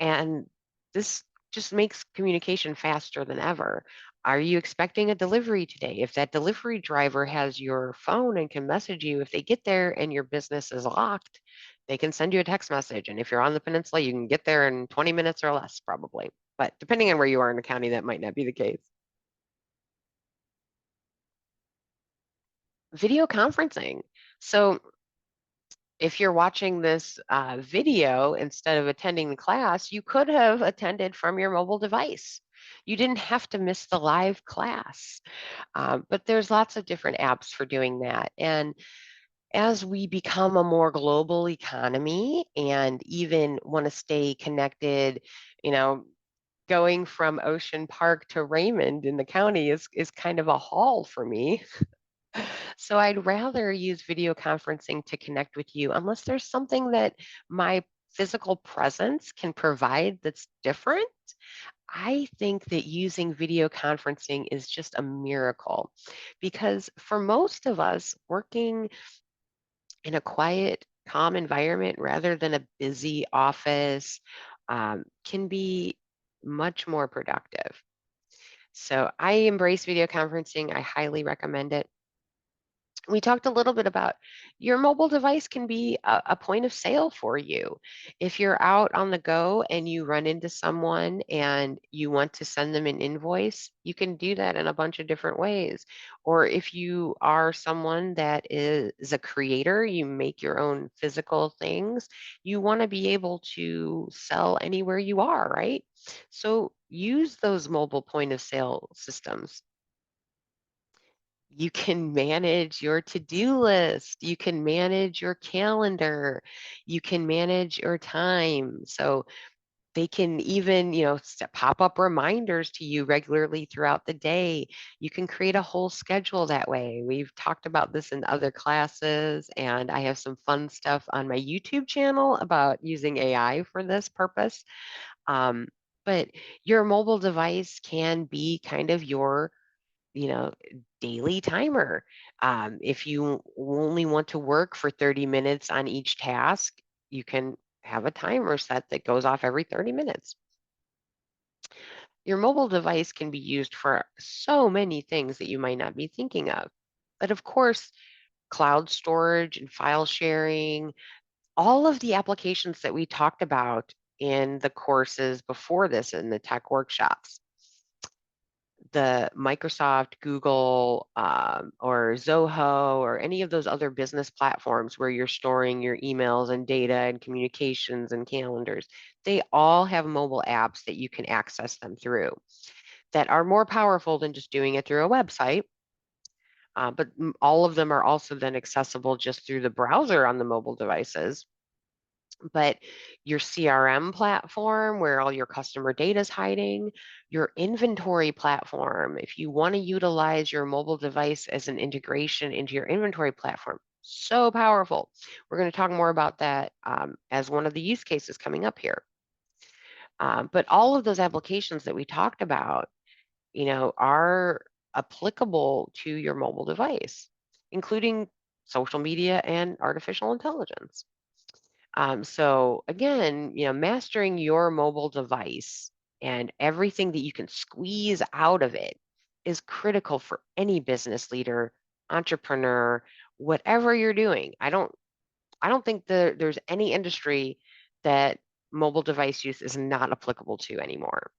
and this just makes communication faster than ever. Are you expecting a delivery today? If that delivery driver has your phone and can message you, if they get there and your business is locked, they can send you a text message. And if you're on the peninsula, you can get there in 20 minutes or less, probably. But depending on where you are in the county, that might not be the case. Video conferencing. So if you're watching this video instead of attending the class, you could have attended from your mobile device. You didn't have to miss the live class, but there's lots of different apps for doing that. And as we become a more global economy and even want to stay connected, you know, going from Ocean Park to Raymond in the county is kind of a haul for me. So I'd rather use video conferencing to connect with you unless there's something that my physical presence can provide that's different. I think that using video conferencing is just a miracle because for most of us, working in a quiet, calm environment rather than a busy office can be much more productive. So I embrace video conferencing. I highly recommend it. We talked a little bit about your mobile device can be a point of sale for you. If you're out on the go and you run into someone and you want to send them an invoice, you can do that in a bunch of different ways. Or if you are someone that is a creator, you make your own physical things, you want to be able to sell anywhere you are, right? So use those mobile point of sale systems. You can manage your to-do list. You can manage your calendar. You can manage your time. So they can even, pop up reminders to you regularly throughout the day. You can create a whole schedule that way. We've talked about this in other classes, and I have some fun stuff on my YouTube channel about using AI for this purpose. Um, but your mobile device can be kind of your you know, daily timer. If you only want to work for 30 minutes on each task, you can have a timer set that goes off every 30 minutes. Your mobile device can be used for so many things that you might not be thinking of. But of course, cloud storage and file sharing, all of the applications that we talked about in the courses before this in the tech workshops, the Microsoft, Google, or Zoho, or any of those other business platforms where you're storing your emails and data and communications and calendars, they all have mobile apps that you can access them through that are more powerful than just doing it through a website. But all of them are also then accessible just through the browser on the mobile devices. But your CRM platform, where all your customer data is hiding, your inventory platform, if you want to utilize your mobile device as an integration into your inventory platform, so powerful. We're going to talk more about that as one of the use cases coming up here. But all of those applications that we talked about, are applicable to your mobile device, including social media and artificial intelligence. So again, mastering your mobile device and everything that you can squeeze out of it is critical for any business leader, entrepreneur, whatever you're doing. I don't think there's any industry that mobile device use is not applicable to anymore.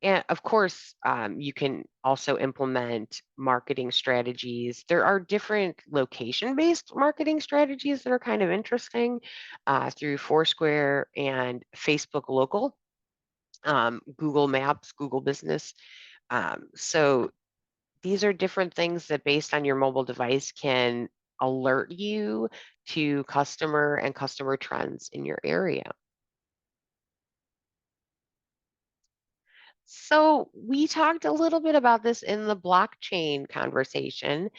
And of course, you can also implement marketing strategies. There are different location-based marketing strategies that are kind of interesting through Foursquare and Facebook Local, Google Maps, Google Business. So these are different things that, based on your mobile device, can alert you to customer and customer trends in your area. So we talked a little bit about this in the blockchain conversation,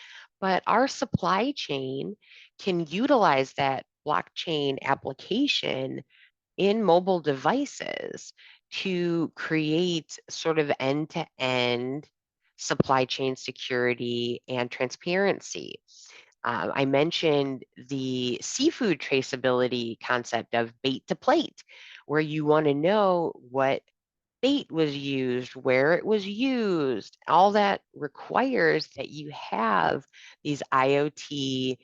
but our supply chain can utilize that blockchain application in mobile devices to create sort of end-to-end supply chain security and transparency. I mentioned the seafood traceability concept of bait to plate, where you want to know what bait was used, where it was used. All that requires that you have these IoT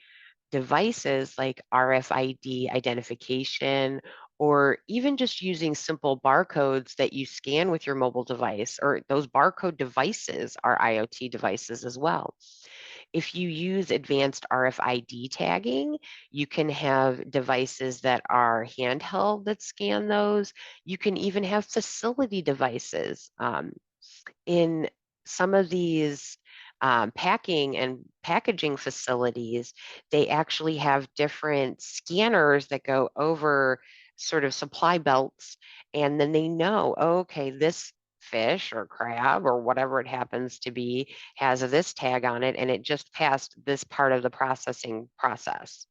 devices like RFID identification, or even just using simple barcodes that you scan with your mobile device, or those barcode devices are IoT devices as well. If you use advanced RFID tagging, you can have devices that are handheld that scan those. You can even have facility devices. In some of these packing and packaging facilities, they actually have different scanners that go over sort of supply belts, and then they know, oh, okay, this fish or crab or whatever it happens to be has this tag on it, and it just passed this part of the processing process.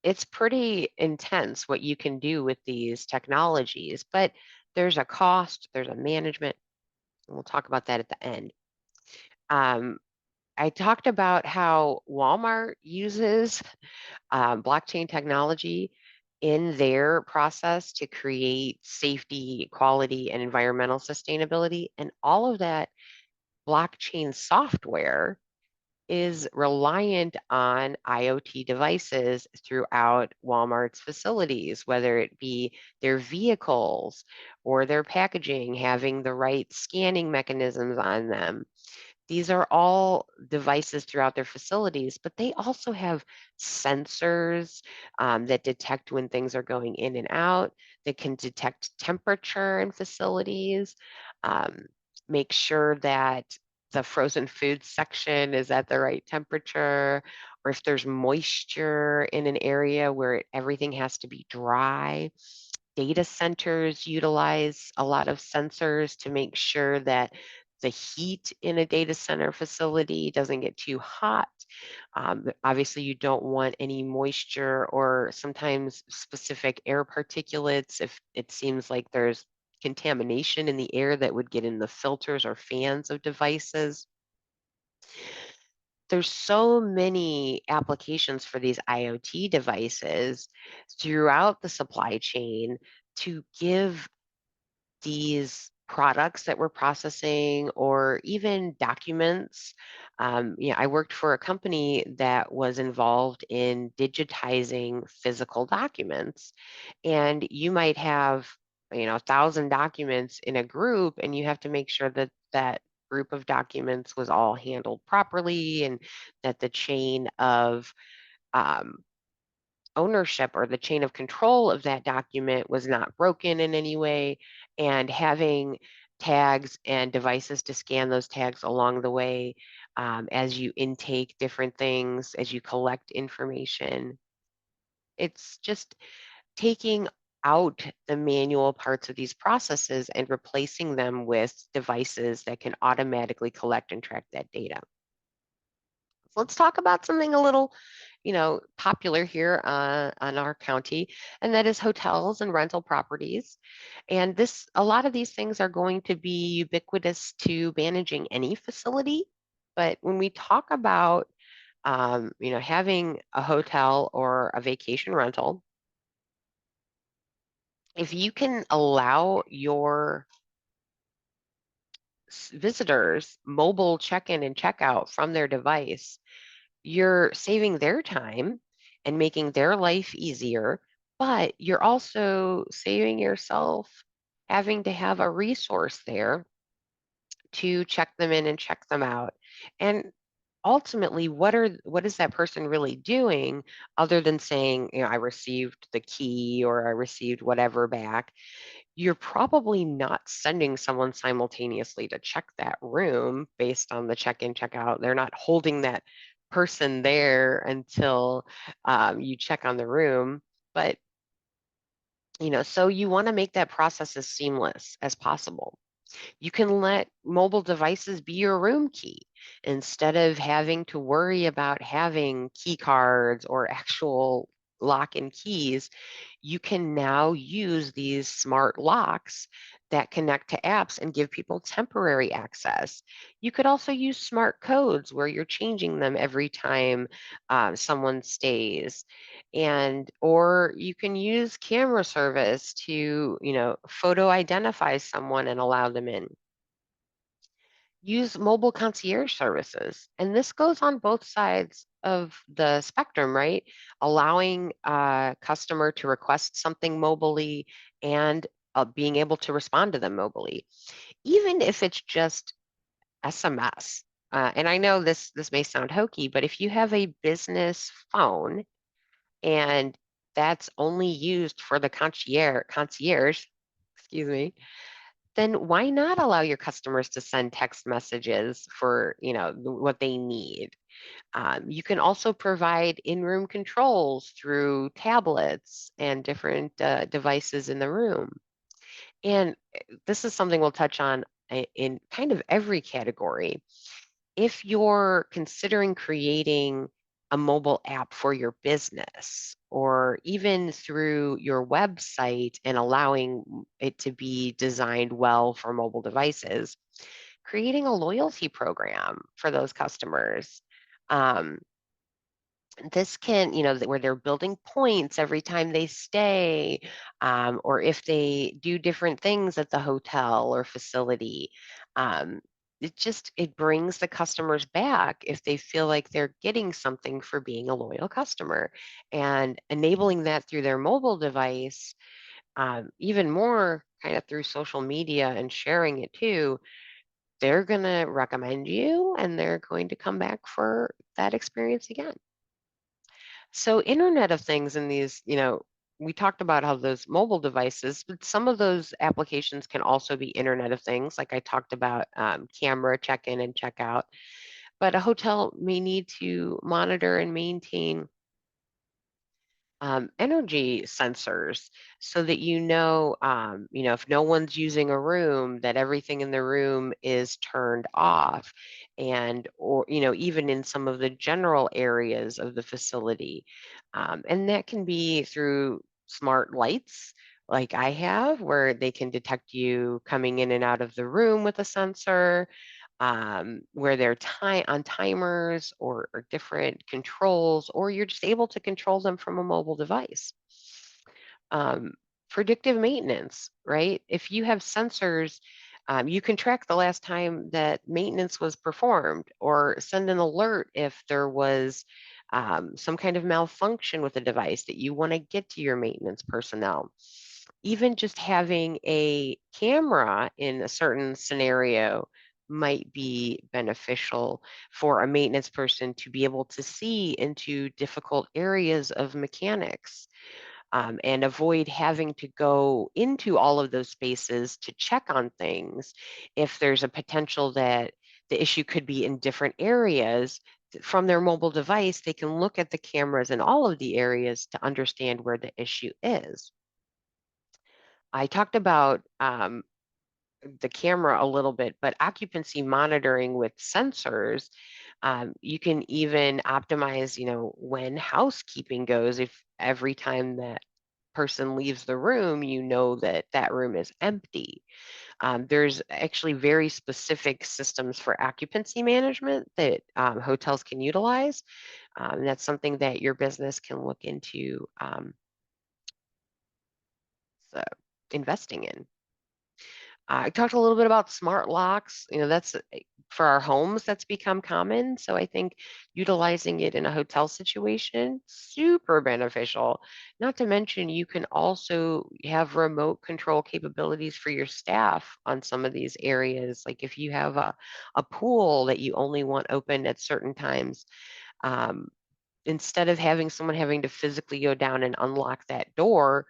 It's pretty intense what you can do with these technologies, but there's a cost, there's a management, and we'll talk about that at the end. Um, I talked about how Walmart uses blockchain technology in their process to create safety, quality, and environmental sustainability. And all of that blockchain software is reliant on IoT devices throughout Walmart's facilities, whether it be their vehicles or their packaging having the right scanning mechanisms on them. These are all devices throughout their facilities, but they also have sensors that detect when things are going in and out, that can detect temperature in facilities, um, make sure that the frozen food section is at the right temperature, or if there's moisture in an area where everything has to be dry. Data centers utilize a lot of sensors to make sure that the heat in a data center facility doesn't get too hot. Obviously, you don't want any moisture or sometimes specific air particulates if it seems like there's contamination in the air that would get in the filters or fans of devices. There's so many applications for these IoT devices throughout the supply chain to give these products that we're processing or even documents. I worked for a company that was involved in digitizing physical documents, and you might have 1,000 documents in a group, and you have to make sure that that group of documents was all handled properly, and that the chain of um, ownership or the chain of control of that document was not broken in any way, and having tags and devices to scan those tags along the way as you intake different things, as you collect information. It's just taking out the manual parts of these processes and replacing them with devices that can automatically collect and track that data. So let's talk about something a little, popular here on our county, and that is hotels and rental properties. And a lot of these things are going to be ubiquitous to managing any facility. But when we talk about, having a hotel or a vacation rental, if you can allow your visitors mobile check-in and check-out from their device, you're saving their time and making their life easier, but you're also saving yourself having to have a resource there to check them in and check them out. And ultimately, what is that person really doing other than saying, I received the key or I received whatever back? You're probably not sending someone simultaneously to check that room based on the check-in, check-out. They're not holding that person there until you check on the room. But, so you want to make that process as seamless as possible. You can let mobile devices be your room key instead of having to worry about having key cards or actual lock and keys. You can now use these smart locks that connect to apps and give people temporary access. You could also use smart codes where you're changing them every time someone stays. And or you can use camera service to, photo identify someone and allow them in. Use mobile concierge services. And this goes on both sides of the spectrum, right? Allowing a customer to request something mobily and being able to respond to them mobily, even if it's just SMS. And I know this may sound hokey, but if you have a business phone and that's only used for the concierge, excuse me, then why not allow your customers to send text messages for what they need? You can also provide in-room controls through tablets and different devices in the room. And this is something we'll touch on in kind of every category. If you're considering creating a mobile app for your business or even through your website and allowing it to be designed well for mobile devices, creating a loyalty program for those customers. Um, this can, where they're building points every time they stay, or if they do different things at the hotel or facility. Um, it brings the customers back if they feel like they're getting something for being a loyal customer, and enabling that through their mobile device, even more kind of through social media and sharing it too. They're going to recommend you and they're going to come back for that experience again. So Internet of Things in these, we talked about how those mobile devices, but some of those applications can also be Internet of Things, like I talked about camera check-in and check-out. But a hotel may need to monitor and maintain energy sensors so that if no one's using a room, that everything in the room is turned off, and or even in some of the general areas of the facility, and that can be through smart lights. Like I have, where they can detect you coming in and out of the room with a sensor, where they're on timers or different controls, or you're just able to control them from a mobile device. Um, Predictive maintenance, right? If you have sensors, you can track the last time that maintenance was performed or send an alert if there was some kind of malfunction with the device that you want to get to your maintenance personnel. Even just having a camera in a certain scenario might be beneficial for a maintenance person to be able to see into difficult areas of mechanics, and avoid having to go into all of those spaces to check on things. If there's a potential that the issue could be in different areas, from their mobile device, they can look at the cameras in all of the areas to understand where the issue is. I talked about the camera a little bit, but occupancy monitoring with sensors, you can even optimize, when housekeeping goes. If every time that person leaves the room, you know that that room is empty. There's actually very specific systems for occupancy management that hotels can utilize. That's something that your business can look into so investing in. I talked a little bit about smart locks. That's for our homes, that's become common. So I think utilizing it in a hotel situation, super beneficial. Not to mention, you can also have remote control capabilities for your staff on some of these areas. Like if you have a pool that you only want open at certain times, um, instead of having someone having to physically go down and unlock that door,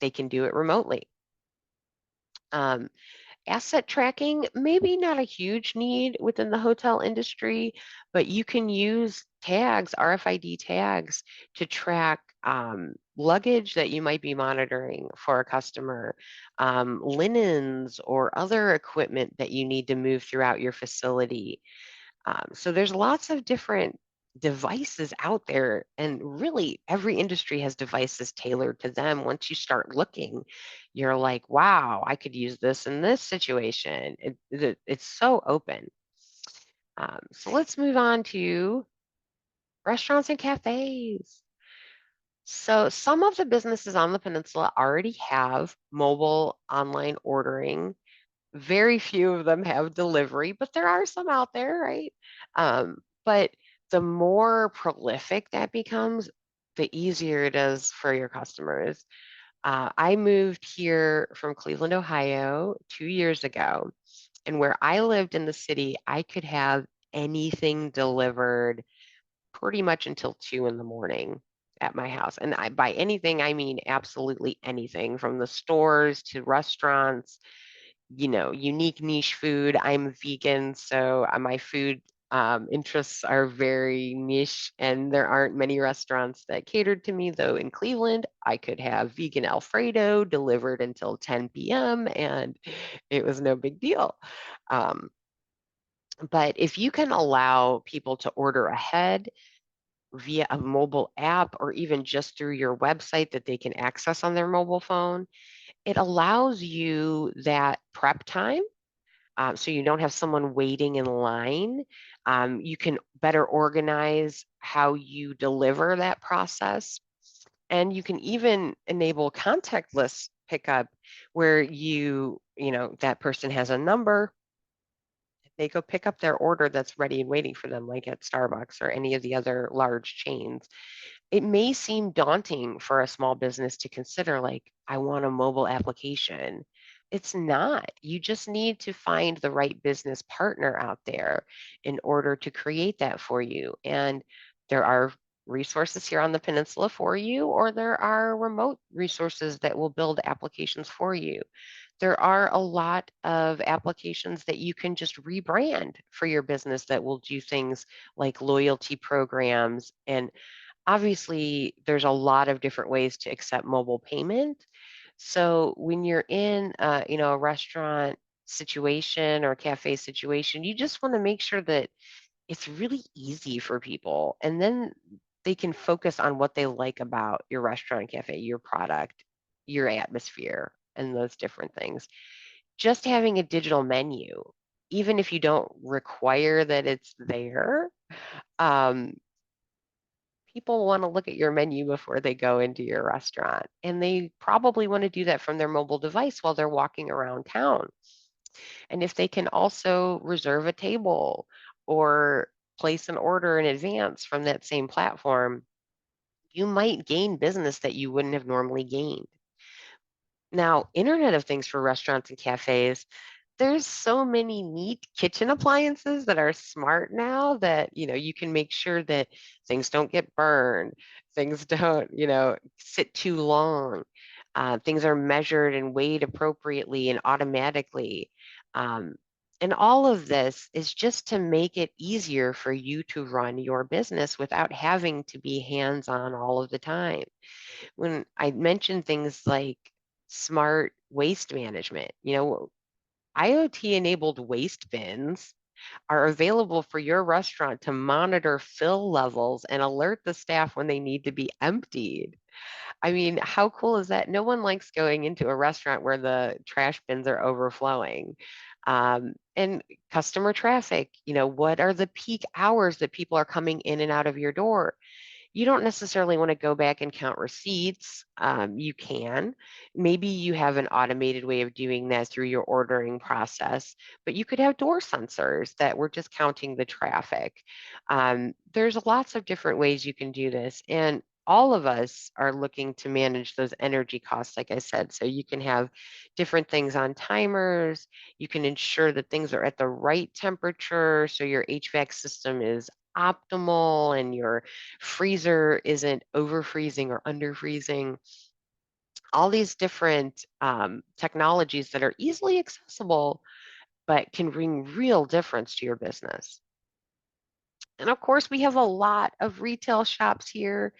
they can do it remotely. Um, Asset tracking, maybe not a huge need within the hotel industry, but you can use tags, RFID tags, to track luggage that you might be monitoring for a customer, linens or other equipment that you need to move throughout your facility. So there's lots of different devices out there, and really every industry has devices tailored to them. Once you start looking, you're like, wow, I could use this in this situation. It's so open. So let's move on to restaurants and cafes. So some of the businesses on the peninsula already have mobile online ordering. Very few of them have delivery, but there are some out there, right? But the more prolific that becomes, the easier it is for your customers. I moved here from Cleveland, Ohio 2 years ago, and where I lived in the city, I could have anything delivered pretty much until 2 in the morning at my house. And by anything, I mean absolutely anything from the stores to restaurants, unique niche food. I'm vegan, so my food interests are very niche, and there aren't many restaurants that catered to me. Though in Cleveland, I could have vegan Alfredo delivered until 10 p.m., and it was no big deal. Um, but if you can allow people to order ahead via a mobile app or even just through your website that they can access on their mobile phone, it allows you that prep time, so you don't have someone waiting in line. You can better organize how you deliver that process. And you can even enable contactless pickup where that person has a number. They go pick up their order that's ready and waiting for them, like at Starbucks or any of the other large chains. It may seem daunting for a small business to consider, like, I want a mobile application. It's not. You just need to find the right business partner out there in order to create that for you. And there are resources here on the peninsula for you, or there are remote resources that will build applications for you. There are a lot of applications that you can just rebrand for your business that will do things like loyalty programs. And obviously, there's a lot of different ways to accept mobile payment. So when you're in, a restaurant situation or a cafe situation, you just want to make sure that it's really easy for people, and then they can focus on what they like about your restaurant, cafe, your product, your atmosphere, and those different things. Just having a digital menu, even if you don't require that it's there, um, people want to look at your menu before they go into your restaurant. And they probably want to do that from their mobile device while they're walking around town. And if they can also reserve a table or place an order in advance from that same platform, you might gain business that you wouldn't have normally gained. Now, Internet of Things for restaurants and cafes, there's so many neat kitchen appliances that are smart now that you can make sure that things don't get burned, things don't sit too long, things are measured and weighed appropriately and automatically. um, And all of this is just to make it easier for you to run your business without having to be hands on all of the time. When I mentioned things like smart waste management, IoT enabled waste bins are available for your restaurant to monitor fill levels and alert the staff when they need to be emptied. I mean, how cool is that? No one likes going into a restaurant where the trash bins are overflowing. And customer traffic, what are the peak hours that people are coming in and out of your door? You don't necessarily want to go back and count receipts. You can. Maybe you have an automated way of doing that through your ordering process, but you could have door sensors that were just counting the traffic. There's lots of different ways you can do this. And all of us are looking to manage those energy costs, like I said. So you can have different things on timers. You can ensure that things are at the right temperature. So your HVAC system is optimal and your freezer isn't over freezing or under freezing. All these different technologies that are easily accessible, but can bring real difference to your business. And of course, we have a lot of retail shops here.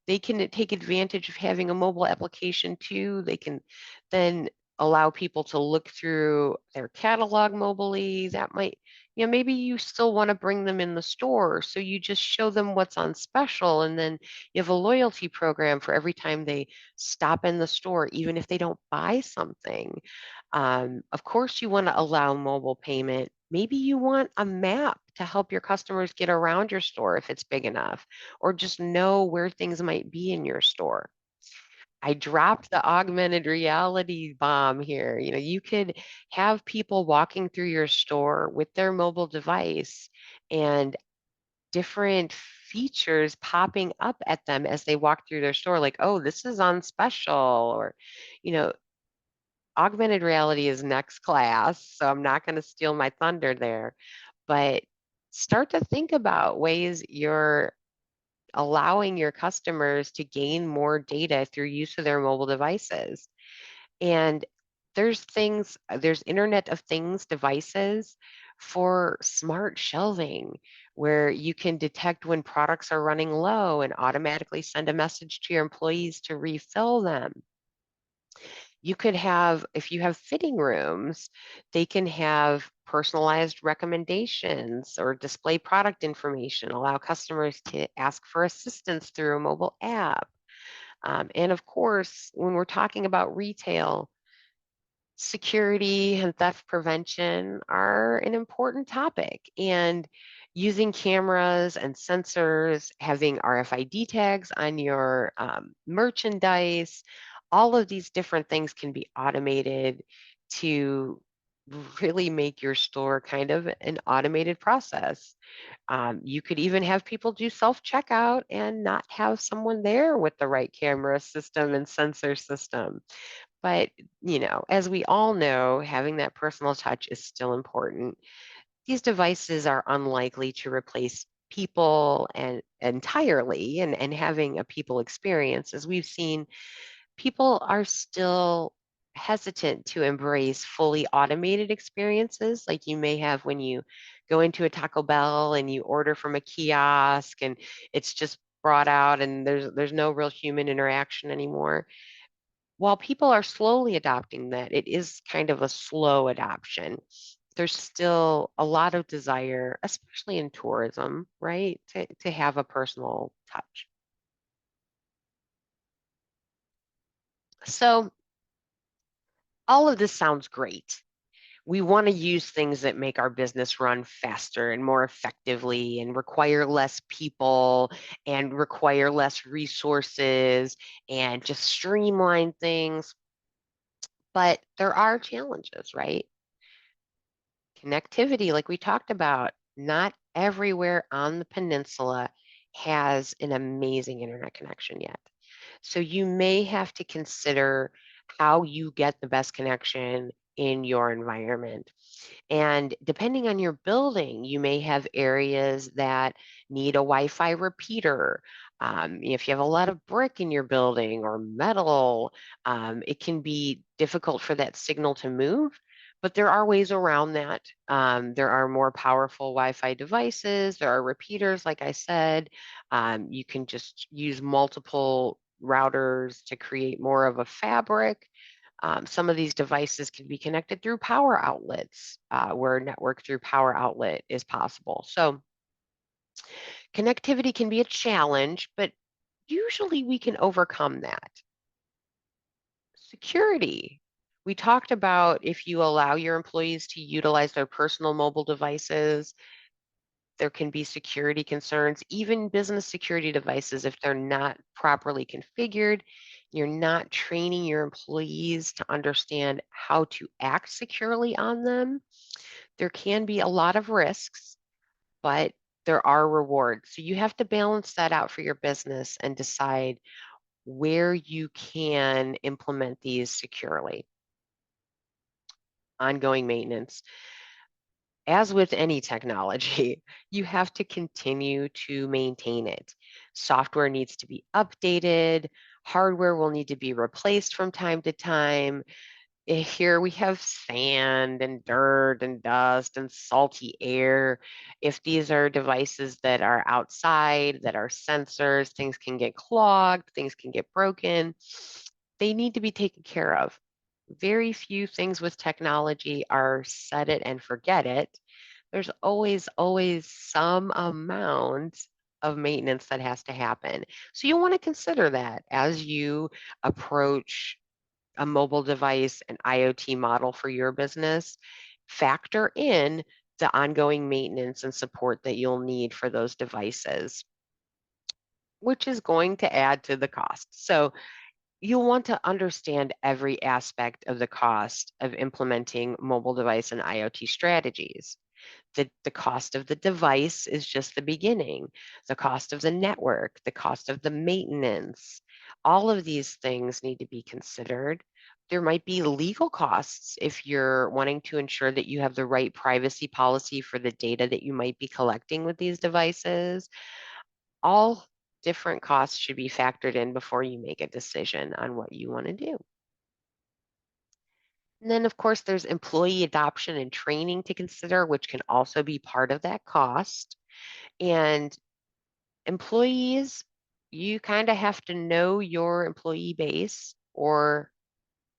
They can take advantage of having a mobile application too. They can then allow people to look through their catalog mobilely. That might, maybe you still want to bring them in the store. So you just show them what's on special. And then you have a loyalty program for every time they stop in the store, even if they don't buy something. Of course, you want to allow mobile payment. Maybe you want a map to help your customers get around your store if it's big enough, or just know where things might be in your store. I dropped the augmented reality bomb here. You could have people walking through your store with their mobile device and different features popping up at them as they walk through their store, like, oh, this is on special, or, you know, augmented reality is next class, so I'm not going to steal my thunder there. But start to think about ways you're allowing your customers to gain more data through use of their mobile devices. And there's Internet of Things devices for smart shelving where you can detect when products are running low and automatically send a message to your employees to refill them. You could have, if you have fitting rooms, they can have personalized recommendations or display product information, allow customers to ask for assistance through a mobile app. And of course, when we're talking about retail, security and theft prevention are an important topic. And using cameras and sensors, having RFID tags on your merchandise, all of these different things can be automated to really make your store kind of an automated process. You could even have people do self checkout and not have someone there with the right camera system and sensor system. But, as we all know, having that personal touch is still important. These devices are unlikely to replace people and entirely and having a people experience. As we've seen, people are still hesitant to embrace fully automated experiences like you may have when you go into a Taco Bell and you order from a kiosk and it's just brought out and there's no real human interaction anymore. While people are slowly adopting that, it is kind of a slow adoption. There's still a lot of desire, especially in tourism, right, to have a personal touch. So all of this sounds great. We want to use things that make our business run faster and more effectively and require less people and require less resources and just streamline things. But there are challenges, right? Connectivity, like we talked about, not everywhere on the peninsula has an amazing internet connection yet. So you may have to consider how you get the best connection in your environment. And depending on your building, you may have areas that need a Wi-Fi repeater. If you have a lot of brick in your building or metal, it can be difficult for that signal to move. But there are ways around that. There are more powerful Wi-Fi devices. There are repeaters, like I said. You can just use multiple routers to create more of a fabric. Some of these devices can be connected through power outlets, where a network through power outlet is possible. So connectivity can be a challenge, but usually we can overcome that. Security. We talked about if you allow your employees to utilize their personal mobile devices, there can be security concerns, even business security devices, if they're not properly configured. You're not training your employees to understand how to act securely on them. There can be a lot of risks, but there are rewards. So you have to balance that out for your business and decide where you can implement these securely. Ongoing maintenance. As with any technology, you have to continue to maintain it. Software needs to be updated, hardware will need to be replaced from time to time. Here we have sand and dirt and dust and salty air. If these are devices that are outside, that are sensors, things can get clogged, things can get broken. They need to be taken care of. Very few things with technology are set it and forget it. There's always some amount of maintenance that has to happen. So you want to consider that as you approach a mobile device, an IoT model for your business. Factor in the ongoing maintenance and support that you'll need for those devices, which is going to add to the cost. So you'll want to understand every aspect of the cost of implementing mobile device and IoT strategies. The cost of the device is just the beginning. The cost of the network, the cost of the maintenance, all of these things need to be considered. There might be legal costs if you're wanting to ensure that you have the right privacy policy for the data that you might be collecting with these devices. All different costs should be factored in before you make a decision on what you want to do. And then, of course, there's employee adoption and training to consider, which can also be part of that cost. And employees, you kind of have to know your employee base, or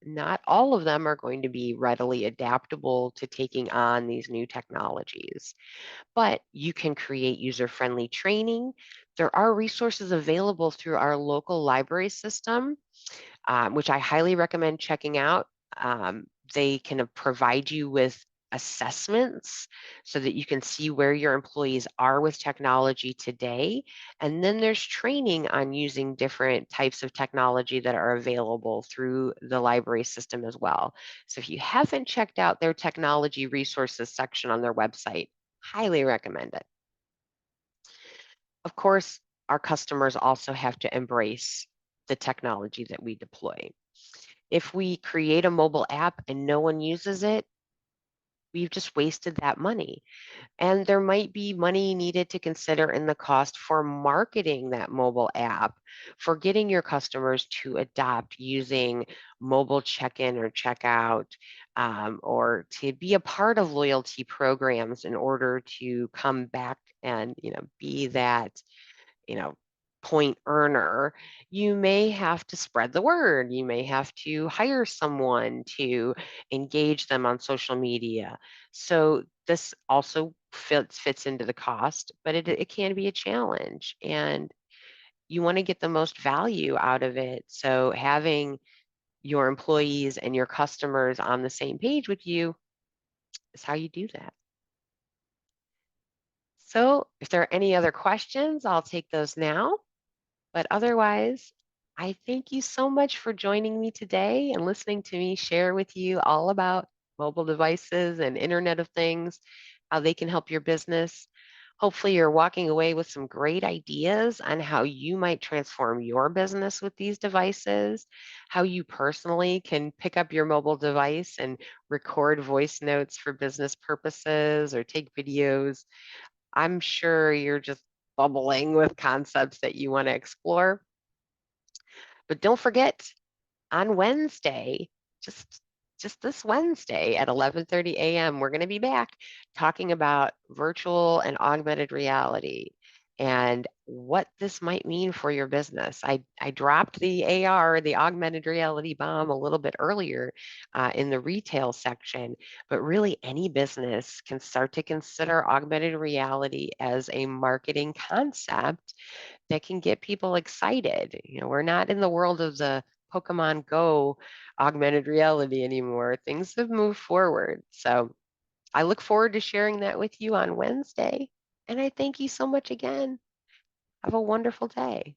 not all of them are going to be readily adaptable to taking on these new technologies. But you can create user-friendly training. There are resources available through our local library system, which I highly recommend checking out. They can provide you with assessments so that you can see where your employees are with technology today. And then there's training on using different types of technology that are available through the library system as well. So if you haven't checked out their technology resources section on their website, highly recommend it. Of course, our customers also have to embrace the technology that we deploy. If we create a mobile app and no one uses it, we've just wasted that money. And there might be money needed to consider in the cost for marketing that mobile app, for getting your customers to adopt using mobile check-in or checkout, or to be a part of loyalty programs in order to come back and be that you know, point earner. You may have to spread the word. You may have to hire someone to engage them on social media. So this also fits into the cost, but it can be a challenge, and you want to get the most value out of it. So having your employees and your customers on the same page with you is how you do that. So if there are any other questions, I'll take those now. But otherwise, I thank you so much for joining me today and listening to me share with you all about mobile devices and Internet of Things, how they can help your business. Hopefully, you're walking away with some great ideas on how you might transform your business with these devices, how you personally can pick up your mobile device and record voice notes for business purposes or take videos. I'm sure you're just bubbling with concepts that you want to explore. But don't forget, on Wednesday, just just this Wednesday at 11:30 a.m. We're going to be back talking about virtual and augmented reality and what this might mean for your business. I dropped the AR, the augmented reality bomb, a little bit earlier in the retail section, but really any business can start to consider augmented reality as a marketing concept that can get people excited. We're not in the world of the Pokemon Go augmented reality anymore. Things have moved forward. So I look forward to sharing that with you on Wednesday. And I thank you so much again. Have a wonderful day.